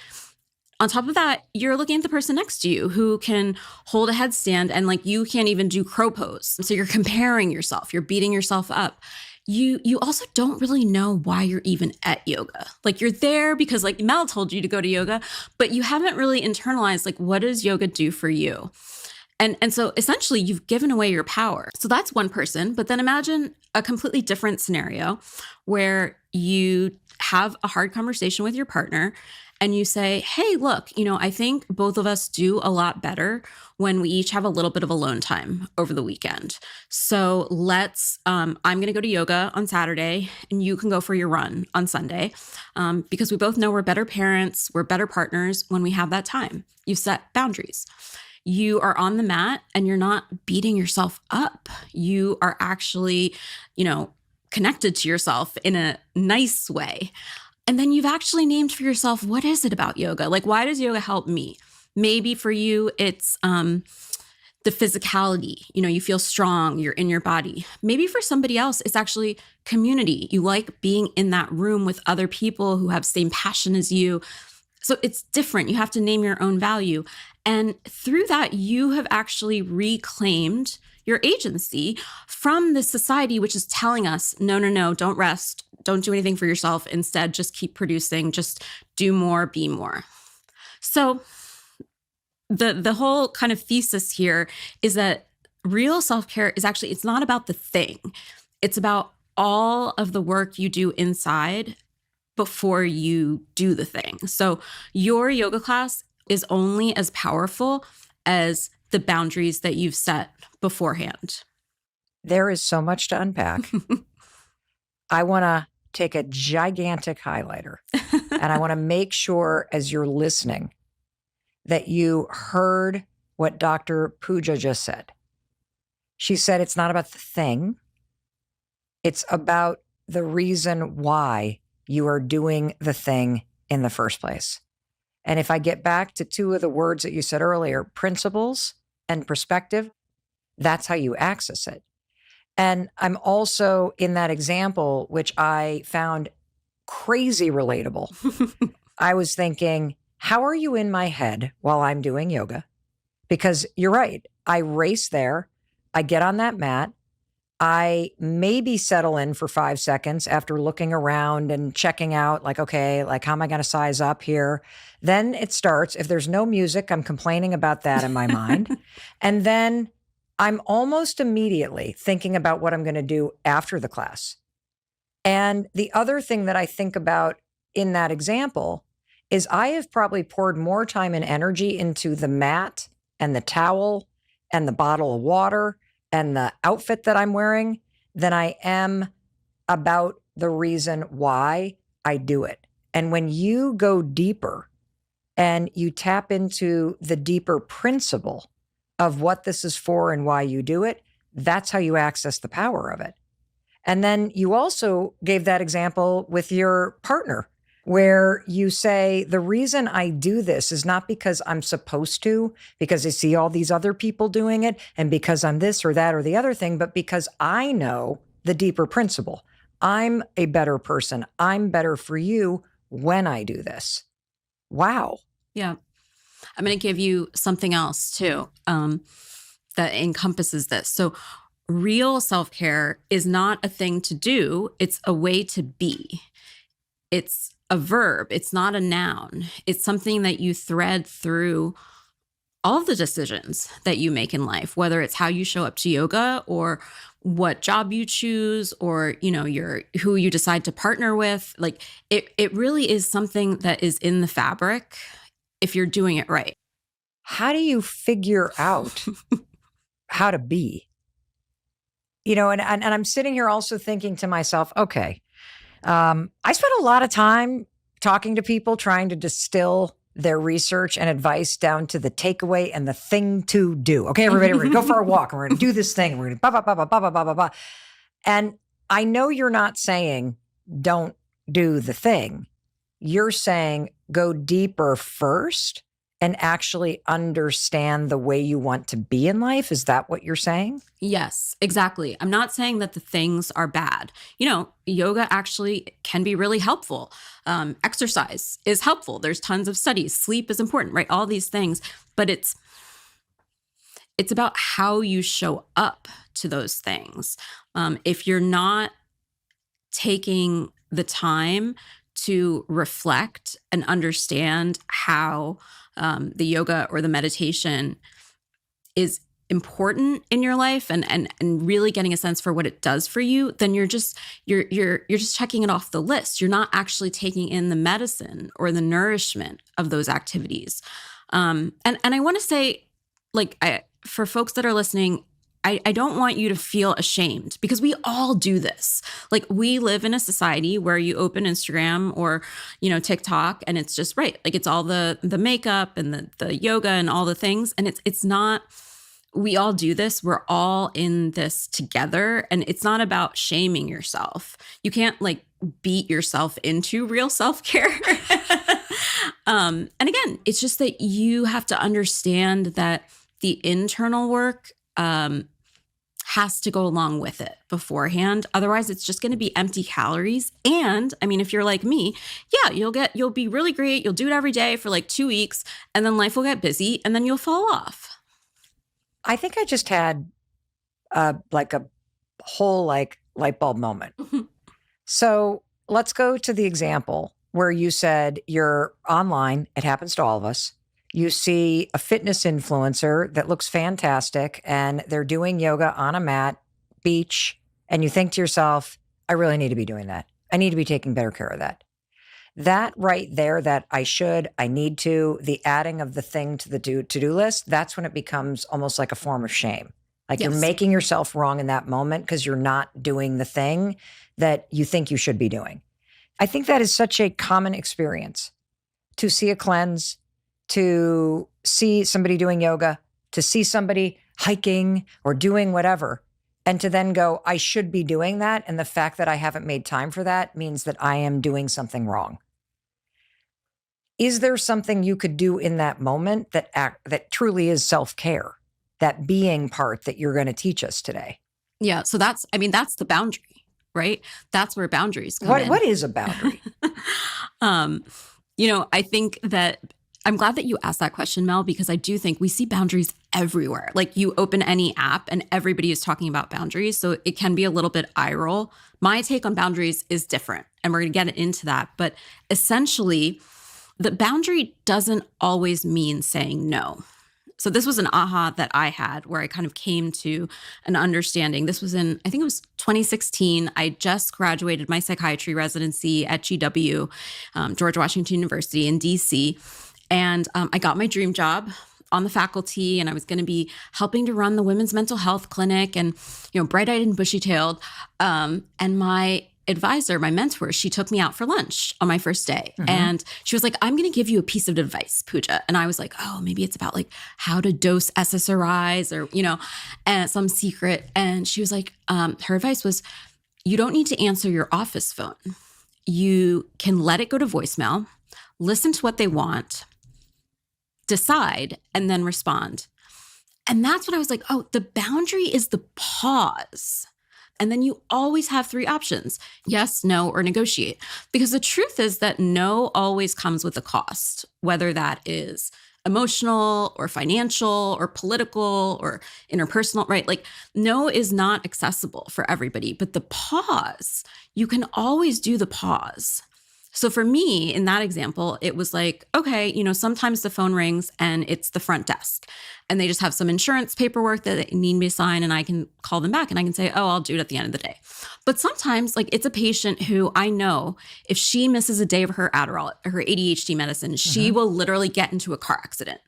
On top of that, you're looking at the person next to you who can hold a headstand and like you can't even do crow pose. So you're comparing yourself, you're beating yourself up. You also don't really know why you're even at yoga. Like you're there because like Mel told you to go to yoga, but you haven't really internalized like what does yoga do for you? And so essentially you've given away your power. So that's one person, but then imagine a completely different scenario where you have a hard conversation with your partner and you say, hey, look, I think both of us do a lot better when we each have a little bit of alone time over the weekend. So let's, I'm going to go to yoga on Saturday and you can go for your run on Sunday because we both know we're better parents, we're better partners when we have that time. You set boundaries. You are on the mat and you're not beating yourself up. You are actually, connected to yourself in a nice way. And then you've actually named for yourself, what is it about yoga? Like, why does yoga help me? Maybe for you, it's the physicality. You feel strong, you're in your body. Maybe for somebody else, it's actually community. You like being in that room with other people who have same passion as you. So it's different. You have to name your own value. And through that, you have actually reclaimed your agency from this society, which is telling us, no, don't rest. Don't do anything for yourself. Instead, just keep producing, just do more, be more. So the whole kind of thesis here is that real self-care is actually, it's not about the thing. It's about all of the work you do inside before you do the thing. So your yoga class is only as powerful as the boundaries that you've set beforehand. There is so much to unpack. I want to take a gigantic highlighter and I want to make sure as you're listening that you heard what Dr. Pooja just said. She said it's not about the thing. It's about the reason why you are doing the thing in the first place. And if I get back to two of the words that you said earlier, principles and perspective, that's how you access it. And I'm also in that example, which I found crazy relatable. I was thinking, how are you in my head while I'm doing yoga? Because you're right. I race there. I get on that mat. I maybe settle in for 5 seconds after looking around and checking out, like, okay, like, how am I going to size up here? Then it starts. If there's no music, I'm complaining about that in my mind. And then I'm almost immediately thinking about what I'm going to do after the class. And the other thing that I think about in that example is I have probably poured more time and energy into the mat and the towel and the bottle of water and the outfit that I'm wearing than I am about the reason why I do it. And when you go deeper and you tap into the deeper principle of what this is for and why you do it, that's how you access the power of it. And then you also gave that example with your partner, where you say, the reason I do this is not because I'm supposed to, because I see all these other people doing it, and because I'm this or that or the other thing, but because I know the deeper principle. I'm a better person. I'm better for you when I do this. Wow. Yeah. I'm going to give you something else too that encompasses this. So real self-care is not a thing to do. It's a way to be. It's a verb. It's not a noun. It's something that you thread through all of the decisions that you make in life, whether it's how you show up to yoga or what job you choose or, who you decide to partner with. Like it really is something that is in the fabric if you're doing it right. How do you figure out how to be? And I'm sitting here also thinking to myself, okay, I spent a lot of time talking to people, trying to distill their research and advice down to the takeaway and the thing to do. Okay, everybody, we're going to go for a walk and we're going to do this thing and we're going to blah, blah, blah, blah, blah, blah, blah, blah. And I know you're not saying don't do the thing. You're saying go deeper first and actually understand the way you want to be in life. Is that what you're saying? Yes, exactly. I'm not saying that the things are bad. Yoga actually can be really helpful. Exercise is helpful. There's tons of studies. Sleep is important, right? All these things. But it's about how you show up to those things. If you're not taking the time to reflect and understand how the yoga or the meditation is important in your life and really getting a sense for what it does for you, then you're just checking it off the list. You're not actually taking in the medicine or the nourishment of those activities. And I want to say, for folks that are listening, I don't want you to feel ashamed because we all do this. Like we live in a society where you open Instagram or, TikTok and it's just right. Like it's all the makeup and the yoga and all the things. And it's not, we all do this. We're all in this together. And it's not about shaming yourself. You can't beat yourself into real self-care. And again, it's just that you have to understand that the internal work, has to go along with it beforehand. Otherwise, it's just going to be empty calories. And I mean, if you're like me, yeah, you'll be really great. You'll do it every day for 2 weeks and then life will get busy and then you'll fall off. I think I just had a whole light bulb moment. So let's go to the example where you said you're online. It happens to all of us. You see a fitness influencer that looks fantastic and they're doing yoga on a mat, beach, and you think to yourself, I really need to be doing that. I need to be taking better care of that. That right there, that I need to, the adding of the thing to the to-do list, that's when it becomes almost like a form of shame. Yes. You're making yourself wrong in that moment because you're not doing the thing that you think you should be doing. I think that is such a common experience to see a cleanse, to see somebody doing yoga, to see somebody hiking or doing whatever, and to then go, I should be doing that. And the fact that I haven't made time for that means that I am doing something wrong. Is there something you could do in that moment that truly is self-care, that being part that you're going to teach us today? Yeah. So that's the boundary, right? That's where boundaries come in. What is a boundary? I think that I'm glad that you asked that question, Mel, because I do think we see boundaries everywhere. Like you open any app and everybody is talking about boundaries. So it can be a little bit eye roll. My take on boundaries is different and we're going to get into that. But essentially, the boundary doesn't always mean saying no. So this was an aha that I had where I kind of came to an understanding. This was I think it was 2016. I just graduated my psychiatry residency at GW, George Washington University in DC. And I got my dream job on the faculty and I was going to be helping to run the women's mental health clinic and, bright-eyed and bushy-tailed. And my advisor, my mentor, she took me out for lunch on my first day. Mm-hmm. And she was like, I'm going to give you a piece of advice, Pooja. And I was like, oh, maybe it's about how to dose SSRIs or, and some secret. And she was like, her advice was, you don't need to answer your office phone. You can let it go to voicemail, listen to what they want, decide, and then respond. And that's when I was like, oh, the boundary is the pause. And then you always have three options: yes, no, or negotiate. Because the truth is that no always comes with a cost, whether that is emotional or financial or political or interpersonal, right? Like no is not accessible for everybody, but the pause, you can always do the pause. So for me, in that example, it was like, okay, sometimes the phone rings and it's the front desk and they just have some insurance paperwork that they need me to sign, and I can call them back and I can say, oh, I'll do it at the end of the day. But sometimes like it's a patient who I know if she misses a day of her Adderall, her ADHD medicine, she will literally get into a car accident.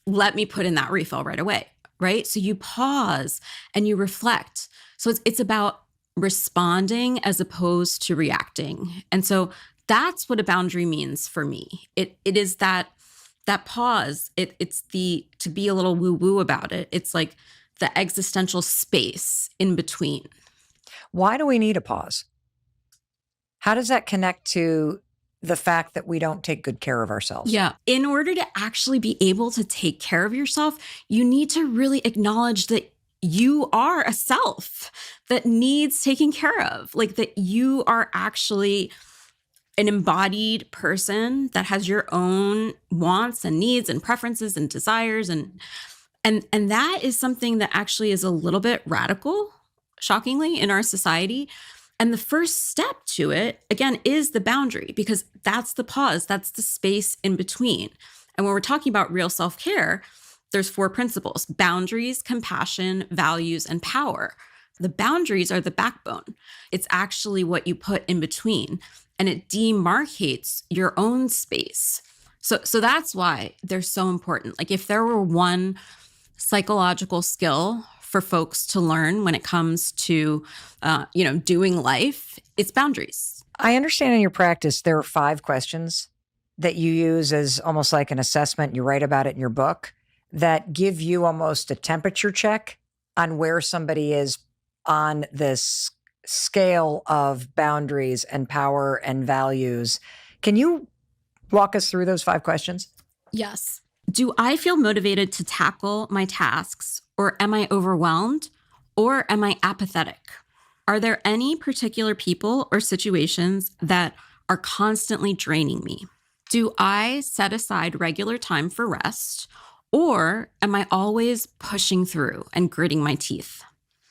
Let me put in that refill right away, right? So you pause and you reflect. So it's about responding as opposed to reacting. And so that's what a boundary means for me. It is that pause. It's to be a little woo-woo about it. It's like the existential space in between. Why do we need a pause? How does that connect to the fact that we don't take good care of ourselves? Yeah. In order to actually be able to take care of yourself, you need to really acknowledge that you are a self that needs taking care of. Like that you are actually an embodied person that has your own wants and needs and preferences and desires. And that is something that actually is a little bit radical, shockingly, in our society. And the first step to it, again, is the boundary, because that's the pause, that's the space in between. And when we're talking about real self-care, there's 4 principles: boundaries, compassion, values, and power. The boundaries are the backbone. It's actually what you put in between, and it demarcates your own space. So that's why they're so important. Like if there were one psychological skill for folks to learn when it comes to, doing life, it's boundaries. I understand in your practice, there are 5 questions that you use as almost like an assessment. You write about it in your book that give you almost a temperature check on where somebody is on this scale of boundaries and power and values. Can you walk us through those 5 questions? Yes. Do I feel motivated to tackle my tasks, or am I overwhelmed, or am I apathetic? Are there any particular people or situations that are constantly draining me? Do I set aside regular time for rest, or am I always pushing through and gritting my teeth?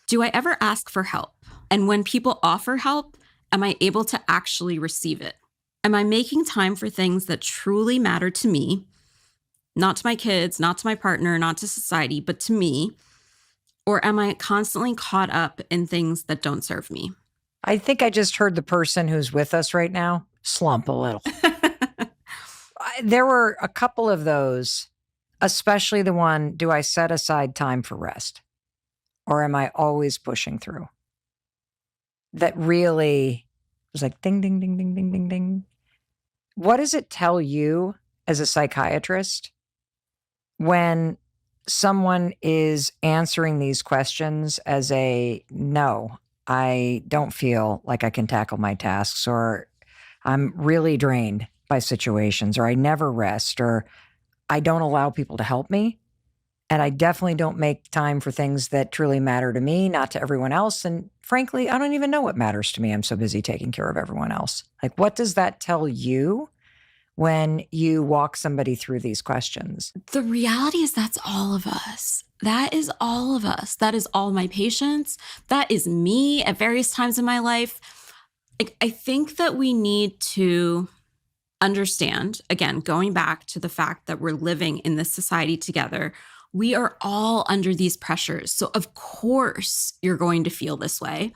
Do I ever ask for help? And when people offer help, am I able to actually receive it? Am I making time for things that truly matter to me? Not to my kids, not to my partner, not to society, but to me? Or am I constantly caught up in things that don't serve me? I think I just heard the person who's with us right now slump a little. There were a couple of those, especially the one, do I set aside time for rest? Or am I always pushing through? That really was like ding, ding, ding, ding, ding, ding, ding. What does it tell you as a psychiatrist when someone is answering these questions as a no, I don't feel like I can tackle my tasks, or I'm really drained by situations, or I never rest, or I don't allow people to help me? And I definitely don't make time for things that truly matter to me, not to everyone else. And frankly, I don't even know what matters to me. I'm so busy taking care of everyone else. Like, what does that tell you when you walk somebody through these questions? The reality is that's all of us. That is all of us. That is all my patients. That is me at various times in my life. Like, I think that we need to understand, again, going back to the fact that we're living in this society together, we are all under these pressures. So of course you're going to feel this way.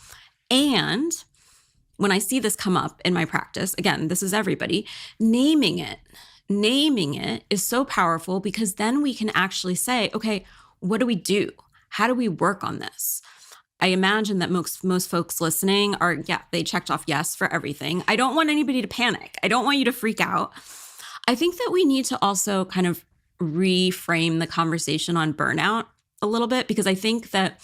And when I see this come up in my practice, again, this is everybody, naming it is so powerful, because then we can actually say, okay, what do we do? How do we work on this? I imagine that most folks listening are, they checked off yes for everything. I don't want anybody to panic. I don't want you to freak out. I think that we need to also kind of reframe the conversation on burnout a little bit, because I think that,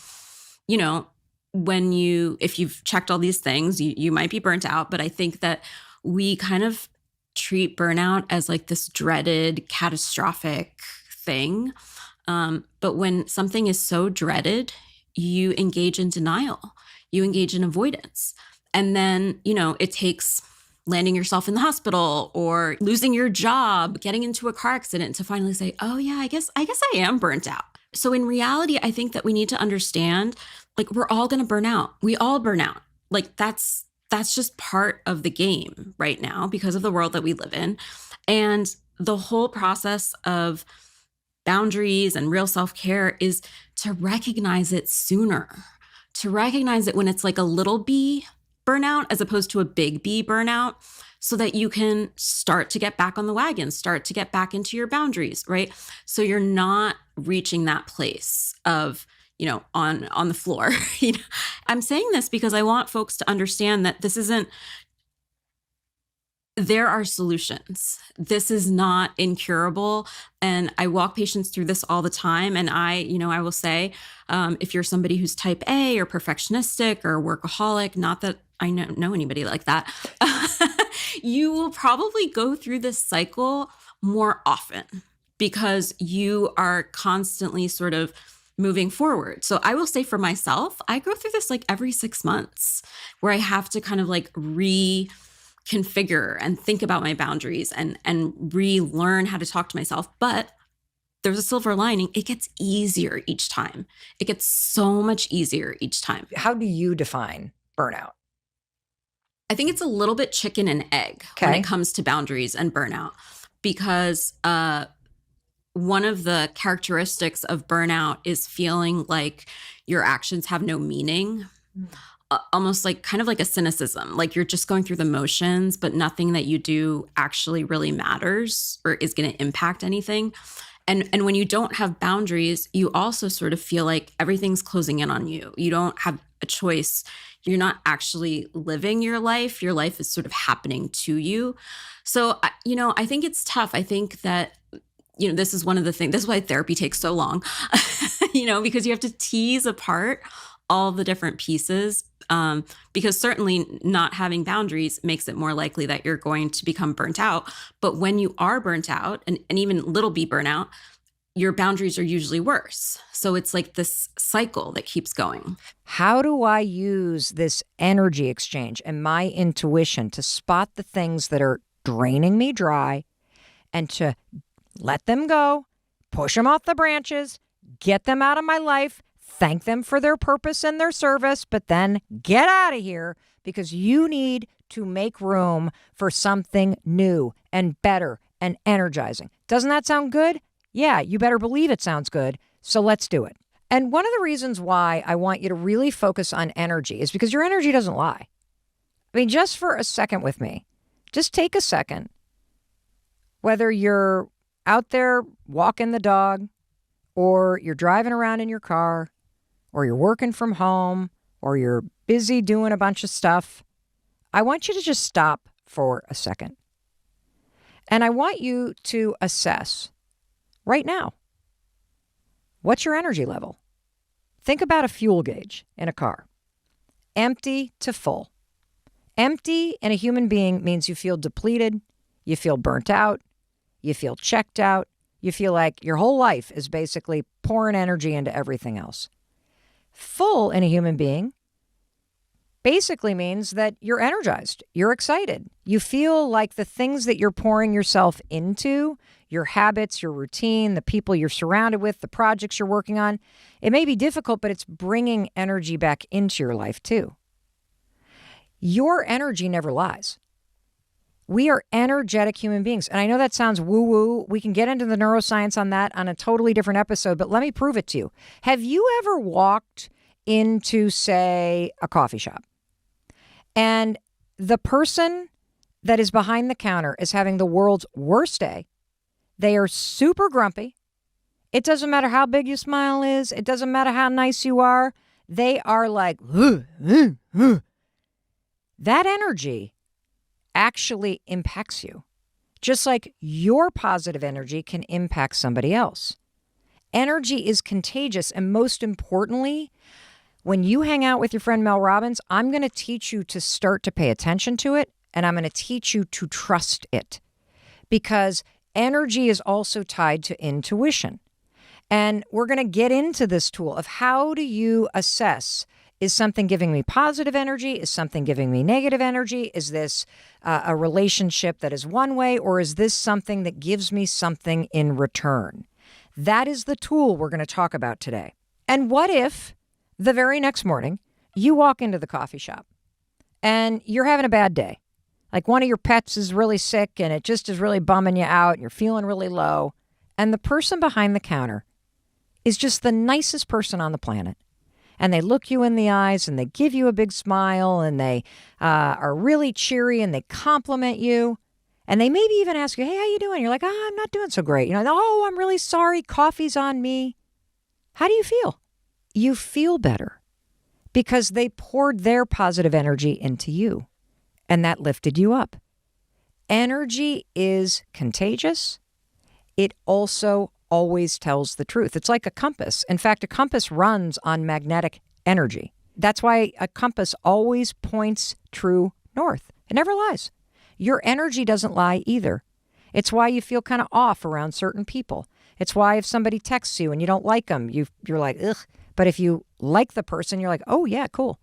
if you've checked all these things, you might be burnt out, but I think that we kind of treat burnout as like this dreaded, catastrophic thing. But when something is so dreaded, you engage in denial. you engage in avoidance. And then, it takes landing yourself in the hospital or losing your job, getting into a car accident to finally say, oh yeah, I guess I am burnt out. So in reality, I think that we need to understand, like, we're all going to burn out. We all burn out. Like that's just part of the game right now because of the world that we live in. And the whole process of boundaries and real self-care is to recognize it sooner, to recognize it when it's like a little B burnout as opposed to a big B burnout, so that you can start to get back on the wagon, start to get back into your boundaries, right? So you're not reaching that place of, on the floor. I'm saying this because I want folks to understand that there are solutions. This is not incurable. And I walk patients through this all the time. And I will say, if you're somebody who's type A or perfectionistic or workaholic, not that I know anybody like that, you will probably go through this cycle more often because you are constantly sort of moving forward. So I will say for myself, I go through this like every 6 months where I have to kind of like reconfigure and think about my boundaries and relearn how to talk to myself. But there's a silver lining. It gets easier each time. It gets so much easier each time. How do you define burnout? I think it's a little bit chicken and egg when it comes to boundaries and burnout, because one of the characteristics of burnout is feeling like your actions have no meaning, almost like kind of like a cynicism, like you're just going through the motions, but nothing that you do actually really matters or is going to impact anything. And when you don't have boundaries, you also sort of feel like everything's closing in on you. You don't have a choice. You're not actually living your life. Your life is sort of happening to you. So, I think it's tough. I think that, this is one of the things, this is why therapy takes so long, because you have to tease apart all the different pieces, because certainly not having boundaries makes it more likely that you're going to become burnt out. But when you are burnt out, and even little b burnout, your boundaries are usually worse. So it's like this cycle that keeps going. How do I use this energy exchange and my intuition to spot the things that are draining me dry and to let them go, push them off the branches, get them out of my life, thank them for their purpose and their service, but then get out of here because you need to make room for something new and better and energizing. Doesn't that sound good? Yeah, you better believe it sounds good. So let's do it. And one of the reasons why I want you to really focus on energy is because your energy doesn't lie. I mean, just for a second with me, just take a second, whether you're out there walking the dog or you're driving around in your car or you're working from home or you're busy doing a bunch of stuff, I want you to just stop for a second. And I want you to assess right now, what's your energy level? Think about a fuel gauge in a car. Empty to full. Empty in a human being means you feel depleted, you feel burnt out, you feel checked out, you feel like your whole life is basically pouring energy into everything else. Full in a human being basically means that you're energized, you're excited. You feel like the things that you're pouring yourself into, your habits, your routine, the people you're surrounded with, the projects you're working on, it may be difficult, but it's bringing energy back into your life too. Your energy never lies. We are energetic human beings. And I know that sounds woo-woo. We can get into the neuroscience on that on a totally different episode, but let me prove it to you. Have you ever walked into, say, a coffee shop and the person that is behind the counter is having the world's worst day? They are super grumpy. It doesn't matter how big your smile is. It doesn't matter how nice you are. They are like, that energy actually impacts you, just like your positive energy can impact somebody else. Energy is contagious. And most importantly, when you hang out with your friend Mel Robbins, I'm going to teach you to start to pay attention to it. And I'm going to teach you to trust it, because energy is also tied to intuition. And we're going to get into this tool of how do you assess Is something giving me positive energy? Is something giving me negative energy? Is this a relationship that is one way, or is this something that gives me something in return? That is the tool we're going to talk about today. And what if the very next morning you walk into the coffee shop and you're having a bad day? Like one of your pets is really sick and it just is really bumming you out and you're feeling really low. And the person behind the counter is just the nicest person on the planet. And they look you in the eyes and they give you a big smile and they are really cheery and they compliment you. And they maybe even ask you, hey, how you doing? You're like, I'm not doing so great. Oh, I'm really sorry. Coffee's on me. How do you feel? You feel better because they poured their positive energy into you and that lifted you up. Energy is contagious. It also always tells the truth. It's like a compass. In fact, a compass runs on magnetic energy. That's why a compass always points true north. It never lies. Your energy doesn't lie either. It's why you feel kind of off around certain people. It's why if somebody texts you and you don't like them, you're like, ugh. But if you like the person, you're like, oh yeah, cool.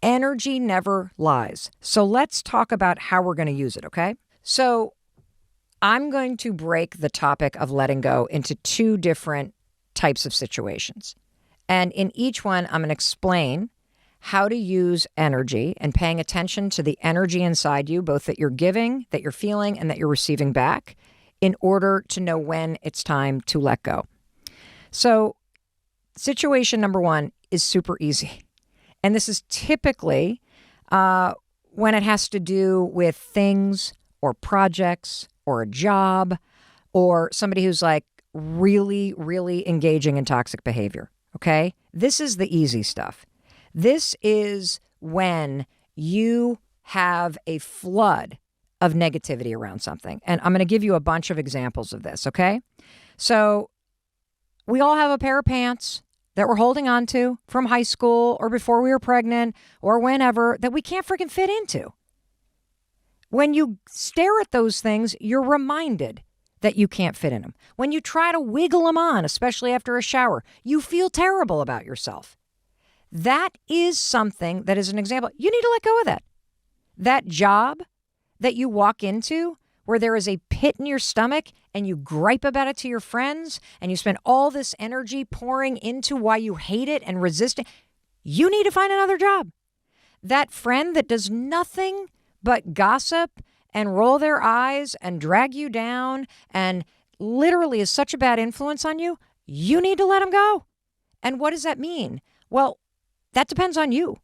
Energy never lies. So let's talk about how we're going to use it, okay? So I'm going to break the topic of letting go into two different types of situations. And in each one, I'm going to explain how to use energy and paying attention to the energy inside you, both that you're giving, that you're feeling, and that you're receiving back, in order to know when it's time to let go. So situation number one is super easy. And this is typically when it has to do with things or projects or a job or somebody who's like really, really engaging in toxic behavior. Okay? This is the easy stuff. This is when you have a flood of negativity around something. And I'm going to give you a bunch of examples of this, okay? So we all have a pair of pants that we're holding on to from high school or before we were pregnant or whenever that we can't freaking fit into. When you stare at those things, you're reminded that you can't fit in them. When you try to wiggle them on, especially after a shower, you feel terrible about yourself. That is something that is an example. You need to let go of that. That job that you walk into where there is a pit in your stomach and you gripe about it to your friends and you spend all this energy pouring into why you hate it and resist it, you need to find another job. That friend that does nothing but gossip and roll their eyes and drag you down and literally is such a bad influence on you, you need to let them go. And what does that mean? Well, that depends on you.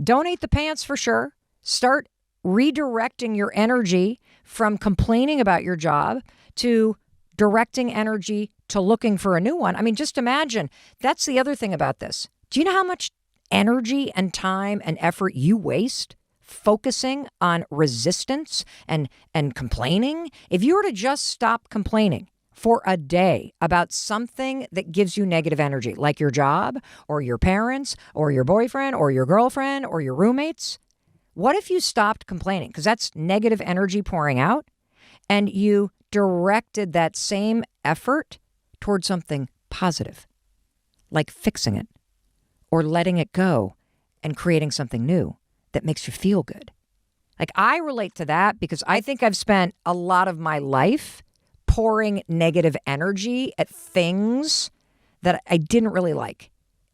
Donate the pants for sure. Start redirecting your energy from complaining about your job to directing energy to looking for a new one. I mean, just imagine. That's the other thing about this. Do you know how much energy and time and effort you waste focusing on resistance and complaining? If you were to just stop complaining for a day about something that gives you negative energy, like your job or your parents or your boyfriend or your girlfriend or your roommates, what if you stopped complaining? Because that's negative energy pouring out, and you directed that same effort towards something positive, like fixing it or letting it go and creating something new that makes you feel good. Like, I relate to that because I think I've spent a lot of my life pouring negative energy at things that I didn't really like,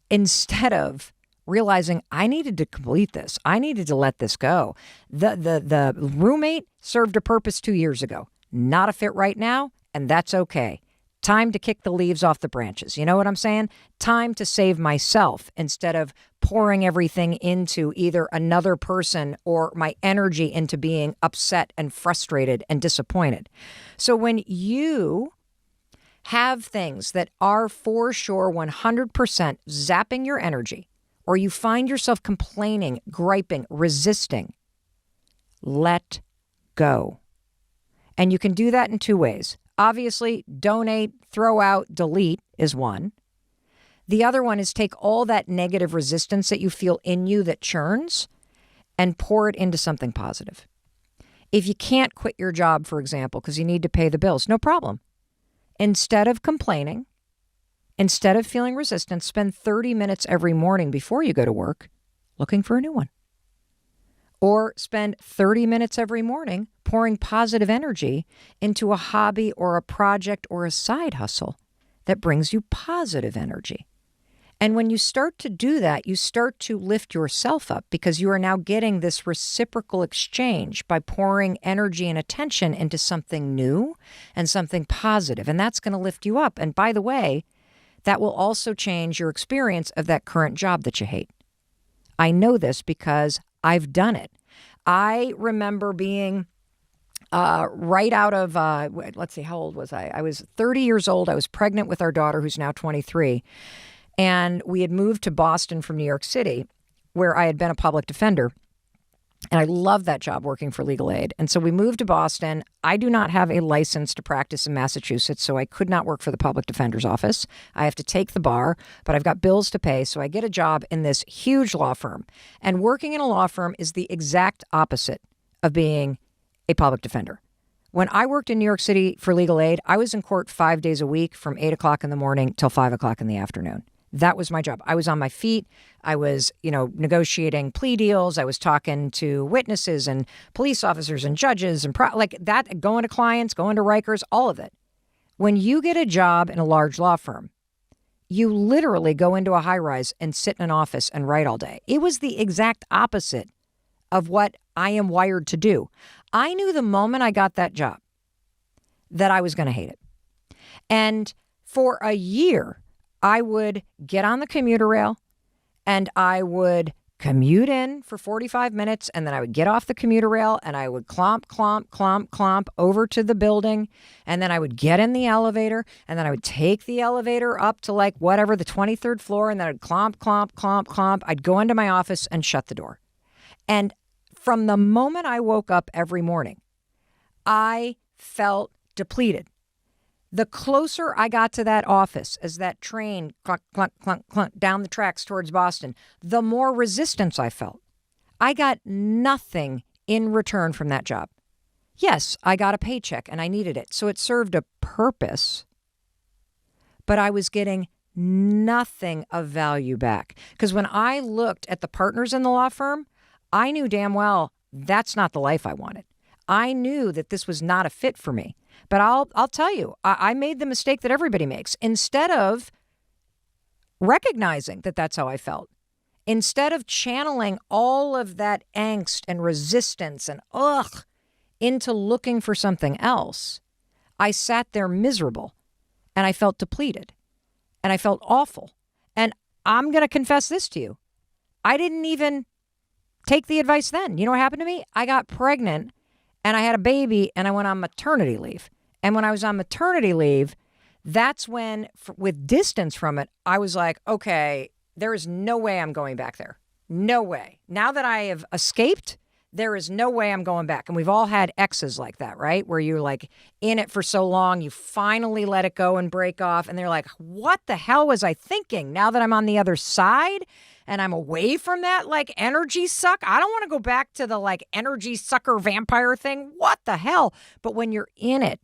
instead of realizing I needed to complete this. I needed to let this go. The roommate served a purpose 2 years ago. Not a fit right now, and that's okay. Time to kick the leaves off the branches. You know what I'm saying? Time to save myself instead of pouring everything into either another person or my energy into being upset and frustrated and disappointed. So when you have things that are for sure 100% zapping your energy, or you find yourself complaining, griping, resisting, let go. And you can do that in two ways. Obviously, donate, throw out, delete is one. The other one is take all that negative resistance that you feel in you that churns and pour it into something positive. If you can't quit your job, for example, because you need to pay the bills, no problem. Instead of complaining, Instead of feeling resistance, spend 30 minutes every morning before you go to work looking for a new one. Or spend 30 minutes every morning pouring positive energy into a hobby or a project or a side hustle that brings you positive energy. And when you start to do that, you start to lift yourself up because you are now getting this reciprocal exchange by pouring energy and attention into something new and something positive. And that's going to lift you up. And by the way, that will also change your experience of that current job that you hate. I know this because I've done it. I remember being right out of, let's see, how old was I? I was 30 years old. I was pregnant with our daughter, who's now 23. And we had moved to Boston from New York City, where I had been a public defender. And I loved that job working for legal aid. And so we moved to Boston. I do not have a license to practice in Massachusetts, so I could not work for the public defender's office. I have to take the bar, but I've got bills to pay. So I get a job in this huge law firm. And working in a law firm is the exact opposite of being a public defender. When I worked in New York City for legal aid, I was in court 5 days a week from 8 o'clock in the morning till 5 o'clock in the afternoon. That was my job. I was on my feet. I was, negotiating plea deals. I was talking to witnesses and police officers and judges and like that, going to clients, going to Rikers, all of it. When you get a job in a large law firm, you literally go into a high rise and sit in an office and write all day. It was the exact opposite of what I am wired to do. I knew the moment I got that job that I was going to hate it. And for a year, I would get on the commuter rail and I would commute in for 45 minutes and then I would get off the commuter rail and I would clomp over to the building and then I would get in the elevator and then I would take the elevator up to like whatever, the 23rd floor, and then I'd clomp. I'd go into my office and shut the door. And from the moment I woke up every morning, I felt depleted. The closer I got to that office as that train clunk, clunk, clunk, clunk down the tracks towards Boston, the more resistance I felt. I got nothing in return from that job. Yes, I got a paycheck and I needed it, so it served a purpose, but I was getting nothing of value back. Because when I looked at the partners in the law firm, I knew damn well that's not the life I wanted. I knew that this was not a fit for me. But I'll tell you, I made the mistake that everybody makes. Instead of recognizing that that's how I felt, instead of channeling all of that angst and resistance and into looking for something else, I sat there miserable and I felt depleted and I felt awful. And I'm going to confess this to you. I didn't even take the advice then. You know what happened to me? I got pregnant and I had a baby and I went on maternity leave. And when I was on maternity leave, that's when, with distance from it, I was like, okay, there is no way I'm going back there. No way. Now that I have escaped, there is no way I'm going back. And we've all had exes like that, right? Where you're like in it for so long, you finally let it go and break off. And they're like, what the hell was I thinking? Now that I'm on the other side and I'm away from that like energy suck, I don't want to go back to the like energy sucker vampire thing. What the hell? But when you're in it,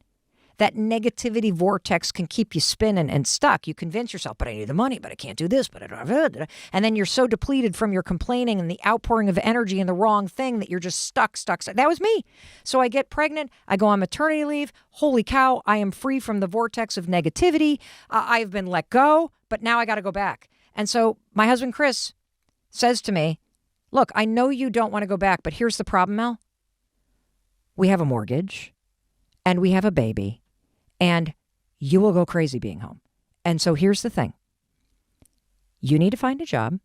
that negativity vortex can keep you spinning and stuck. You convince yourself, but I need the money, but I can't do this, but I don't have it. And then you're so depleted from your complaining and the outpouring of energy and the wrong thing that you're just stuck. That was me. So I get pregnant. I go on maternity leave. Holy cow, I am free from the vortex of negativity. I've been let go, but now I got to go back. And so my husband, Chris, says to me, look, I know you don't want to go back, but here's the problem, Mel. We have a mortgage and we have a baby. And you will go crazy being home. And so here's the thing. You need to find a job.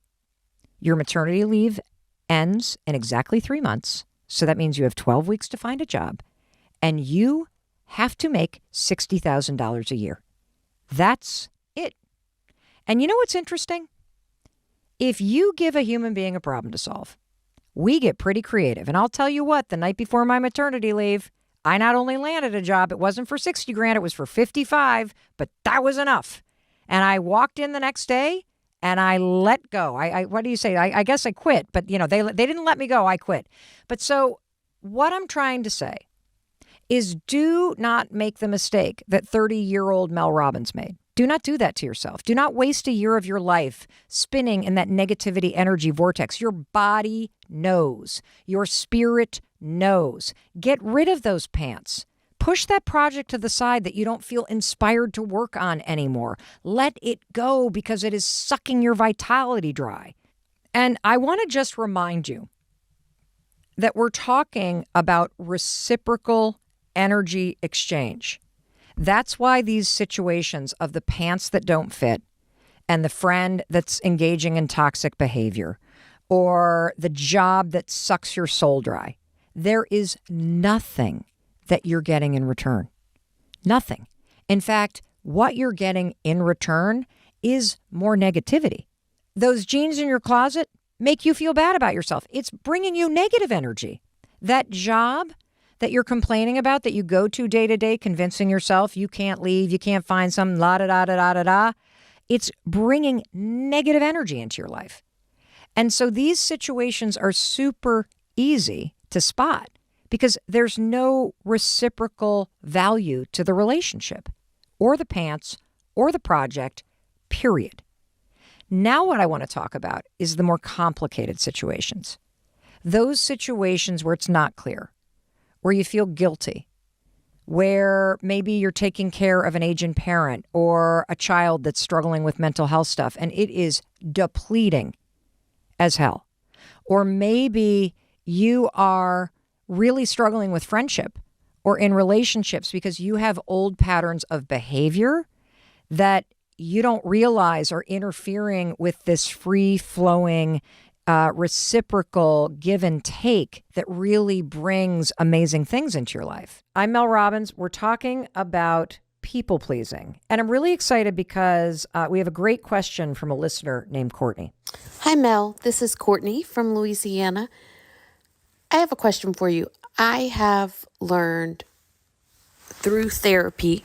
Your maternity leave ends in exactly 3 months. So that means you have 12 weeks to find a job. And you have to make $60,000 a year. That's it. And you know what's interesting? If you give a human being a problem to solve, we get pretty creative. And I'll tell you what, the night before my maternity leave, I not only landed a job, it wasn't for 60 grand, it was for 55, but that was enough. And I walked in the next day and I let go. What do you say? I guess I quit, but they didn't let me go. I quit. But so what I'm trying to say is do not make the mistake that 30-year-old Mel Robbins made. Do not do that to yourself. Do not waste a year of your life spinning in that negativity energy vortex. Your body knows. Your spirit knows. Get rid of those pants. Push that project to the side that you don't feel inspired to work on anymore. Let it go because it is sucking your vitality dry. And I want to just remind you that we're talking about reciprocal energy exchange. That's why these situations of the pants that don't fit and the friend that's engaging in toxic behavior or the job that sucks your soul dry, there is nothing that you're getting in return. Nothing. In fact, what you're getting in return is more negativity. Those jeans in your closet make you feel bad about yourself. It's bringing you negative energy. That job that you're complaining about, that you go to day to day, convincing yourself you can't leave, you can't find some la-da-da-da-da-da-da, it's bringing negative energy into your life. And so these situations are super easy to spot because there's no reciprocal value to the relationship or the pants or the project, period. Now what I want to talk about is the more complicated situations. Those situations where it's not clear, where you feel guilty, where maybe you're taking care of an aging parent or a child that's struggling with mental health stuff and it is depleting as hell. Or maybe you are really struggling with friendship or in relationships because you have old patterns of behavior that you don't realize are interfering with this free-flowing, reciprocal give and take that really brings amazing things into your life. I'm Mel Robbins. We're talking about people pleasing. And I'm really excited because we have a great question from a listener named Courtney. Hi, Mel. This is Courtney from Louisiana. I have a question for you. I have learned through therapy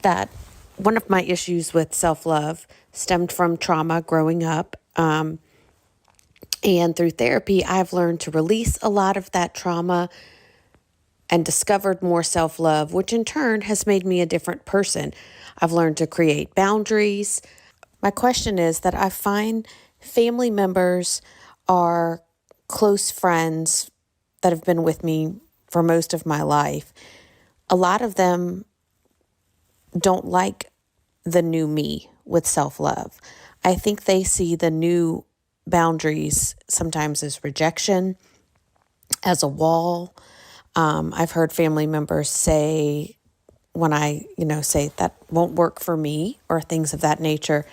that one of my issues with self-love stemmed from trauma growing up. And through therapy, I've learned to release a lot of that trauma and discovered more self-love, which in turn has made me a different person. I've learned to create boundaries. My question is that I find family members are close friends that have been with me for most of my life. A lot of them don't like the new me with self-love. I think they see the new boundaries sometimes as rejection, as a wall. I've heard family members say, when I, say that won't work for me or things of that nature,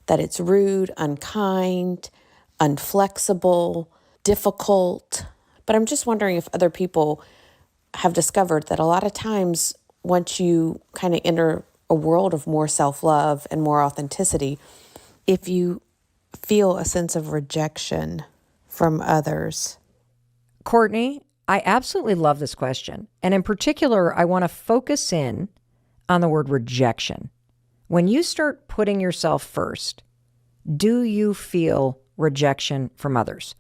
that it's rude, unkind, unflexible, difficult. But I'm just wondering if other people have discovered that a lot of times once you kind of enter a world of more self-love and more authenticity, if you feel a sense of rejection from others. Courtney, I absolutely love this question. And in particular, I want to focus in on the word rejection. When you start putting yourself first, do you feel rejection from others?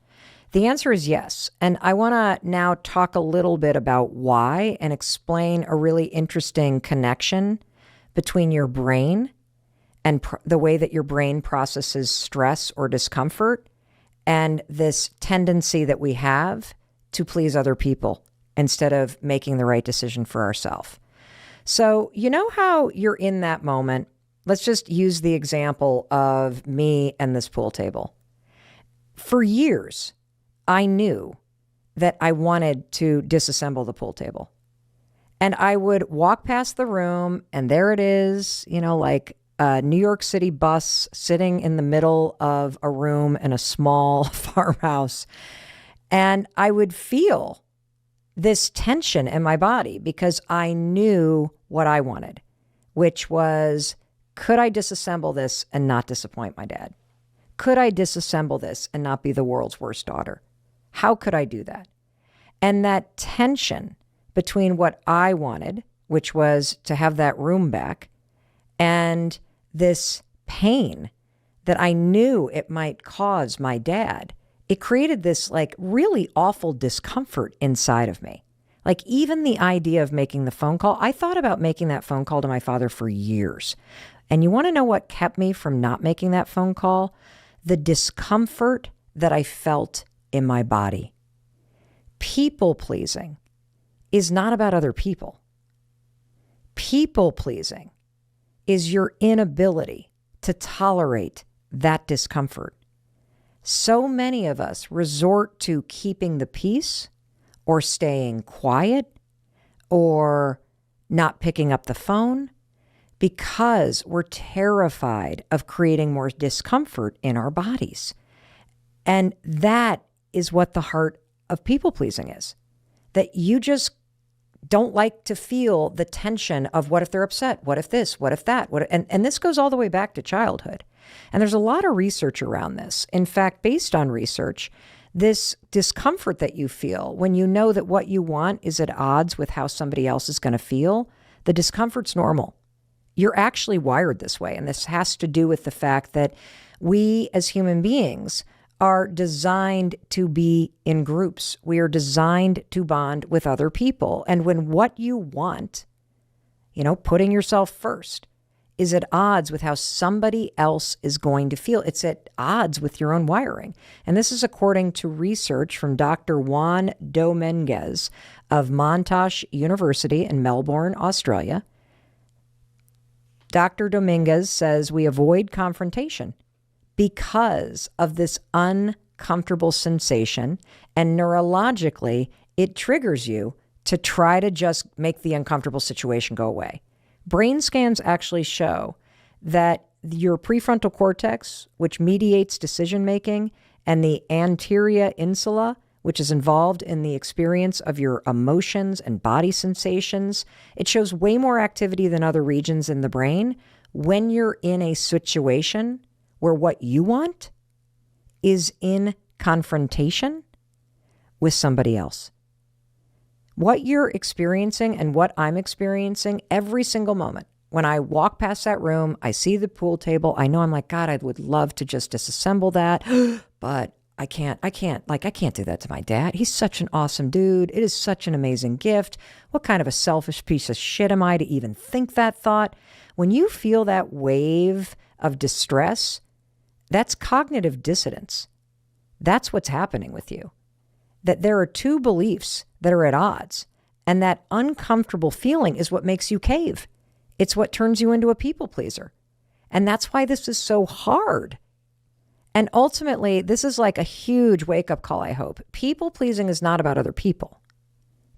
The answer is yes. And I want to now talk a little bit about why and explain a really interesting connection between your brain and the way that your brain processes stress or discomfort and this tendency that we have to please other people instead of making the right decision for ourselves. So, you know how you're in that moment? Let's just use the example of me and this pool table. For years, I knew that I wanted to disassemble the pool table. And I would walk past the room and there it is, like a New York City bus sitting in the middle of a room in a small farmhouse. And I would feel this tension in my body because I knew what I wanted, which was, could I disassemble this and not disappoint my dad? Could I disassemble this and not be the world's worst daughter? How could I do that? And that tension between what I wanted, which was to have that room back, and this pain that I knew it might cause my dad, it created this like really awful discomfort inside of me. Like even the idea of making the phone call, I thought about making that phone call to my father for years. And you want to know what kept me from not making that phone call? The discomfort that I felt in my body. People pleasing is not about other people. People pleasing is your inability to tolerate that discomfort. So many of us resort to keeping the peace or staying quiet or not picking up the phone because we're terrified of creating more discomfort in our bodies. And that is what the heart of people pleasing is. That you just don't like to feel the tension of what if they're upset? What if this? What if that? And this goes all the way back to childhood. And there's a lot of research around this. In fact, based on research, this discomfort that you feel when you know that what you want is at odds with how somebody else is going to feel, the discomfort's normal. You're actually wired this way. And this has to do with the fact that we as human beings are designed to be in groups. We are designed to bond with other people. And when what you want, putting yourself first, is at odds with how somebody else is going to feel, it's at odds with your own wiring. And this is according to research from Dr. Juan Dominguez of Monash University in Melbourne, Australia. Dr. Dominguez says we avoid confrontation because of this uncomfortable sensation, and neurologically, it triggers you to try to just make the uncomfortable situation go away. Brain scans actually show that your prefrontal cortex, which mediates decision-making, and the anterior insula, which is involved in the experience of your emotions and body sensations, it shows way more activity than other regions in the brain when you're in a situation where what you want is in confrontation with somebody else. What you're experiencing and what I'm experiencing every single moment. When I walk past that room, I see the pool table. I know I'm like, God, I would love to just disassemble that, but I can't do that to my dad. He's such an awesome dude. It is such an amazing gift. What kind of a selfish piece of shit am I to even think that thought? When you feel that wave of distress, that's cognitive dissonance. That's what's happening with you. That there are two beliefs that are at odds, and that uncomfortable feeling is what makes you cave. It's what turns you into a people pleaser. And that's why this is so hard. And ultimately, this is like a huge wake-up call, I hope. People pleasing is not about other people.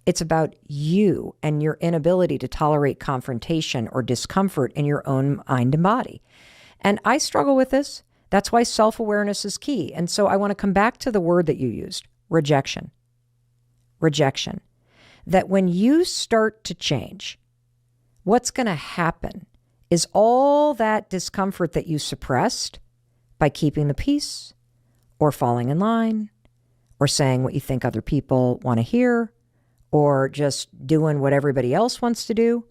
It's about you and your inability to tolerate confrontation or discomfort in your own mind and body. And I struggle with this. That's why self-awareness is key. And so I want to come back to the word that you used, rejection. Rejection. That when you start to change, what's going to happen is all that discomfort that you suppressed by keeping the peace or falling in line or saying what you think other people want to hear or just doing what everybody else wants to do.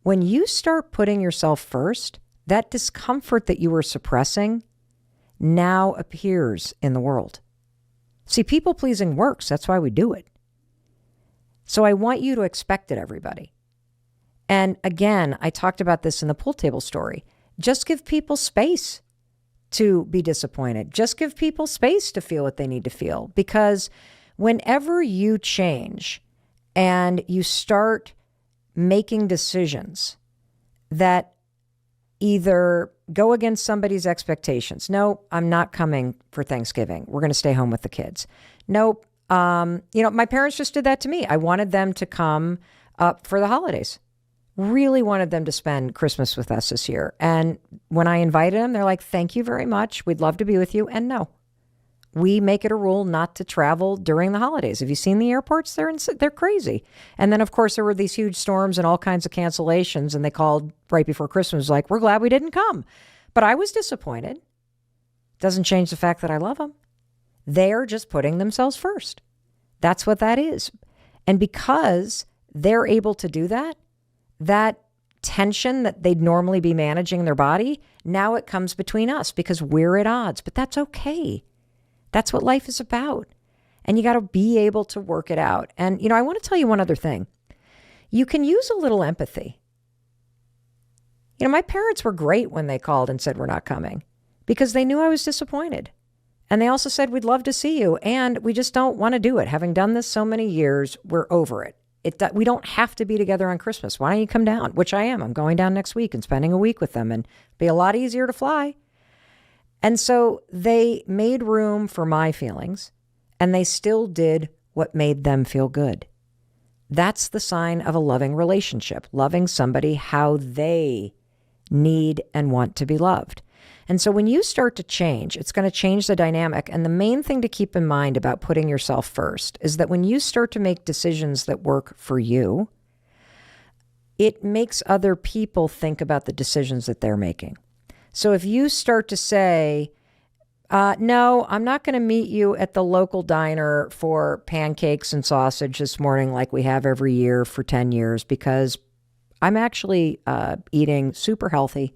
When you start putting yourself first, that discomfort that you were suppressing now appears in the world. See, people pleasing works. That's why we do it. So I want you to expect it, everybody. And again, I talked about this in the pool table story. Just give people space to be disappointed. Just give people space to feel what they need to feel. Because whenever you change and you start making decisions that either go against somebody's expectations. No, I'm not coming for Thanksgiving. We're going to stay home with the kids. Nope. My parents just did that to me. I wanted them to come up for the holidays. Really wanted them to spend Christmas with us this year. And when I invited them, they're like, thank you very much. We'd love to be with you. And no, we make it a rule not to travel during the holidays. Have you seen the airports? They're crazy. And then, of course, there were these huge storms and all kinds of cancellations. And they called right before Christmas, like, we're glad we didn't come. But I was disappointed. Doesn't change the fact that I love them. They're just putting themselves first. That's what that is. And because they're able to do that, that tension that they'd normally be managing in their body, now it comes between us because we're at odds. But that's okay. That's what life is about. And you got to be able to work it out. And, I want to tell you one other thing. You can use a little empathy. My parents were great when they called and said, we're not coming, because they knew I was disappointed. And they also said, we'd love to see you. And we just don't want to do it. Having done this so many years, we're over it. We don't have to be together on Christmas. Why don't you come down? Which I am. I'm going down next week and spending a week with them, and it'll be a lot easier to fly. And so they made room for my feelings, and they still did what made them feel good. That's the sign of a loving relationship, loving somebody how they need and want to be loved. And so when you start to change, it's going to change the dynamic. And the main thing to keep in mind about putting yourself first is that when you start to make decisions that work for you, it makes other people think about the decisions that they're making. So if you start to say, no, I'm not going to meet you at the local diner for pancakes and sausage this morning like we have every year for 10 years, because I'm actually eating super healthy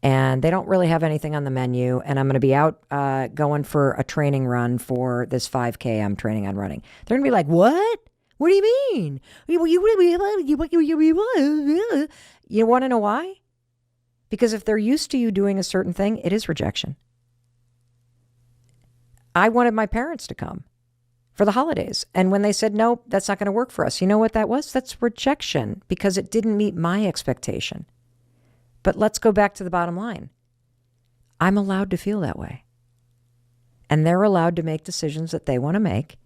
and they don't really have anything on the menu. And I'm going to be out going for a training run for this 5K I'm training on running. They're going to be like, what? What do you mean? You want to know why? Because if they're used to you doing a certain thing, it is rejection. I wanted my parents to come for the holidays. And when they said, no, that's not going to work for us. You know what that was? That's rejection, because it didn't meet my expectation. But let's go back to the bottom line. I'm allowed to feel that way. And they're allowed to make decisions that they want to make.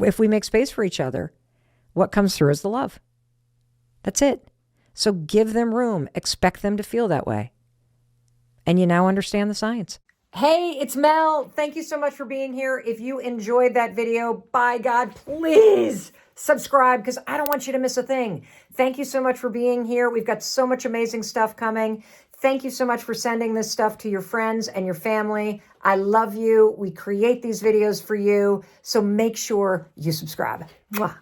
If we make space for each other, what comes through is the love. That's it. So give them room. Expect them to feel that way. And you now understand the science. Hey, it's Mel. Thank you so much for being here. If you enjoyed that video, by God, please subscribe, because I don't want you to miss a thing. Thank you so much for being here. We've got so much amazing stuff coming. Thank you so much for sending this stuff to your friends and your family. I love you. We create these videos for you. So make sure you subscribe. Mwah.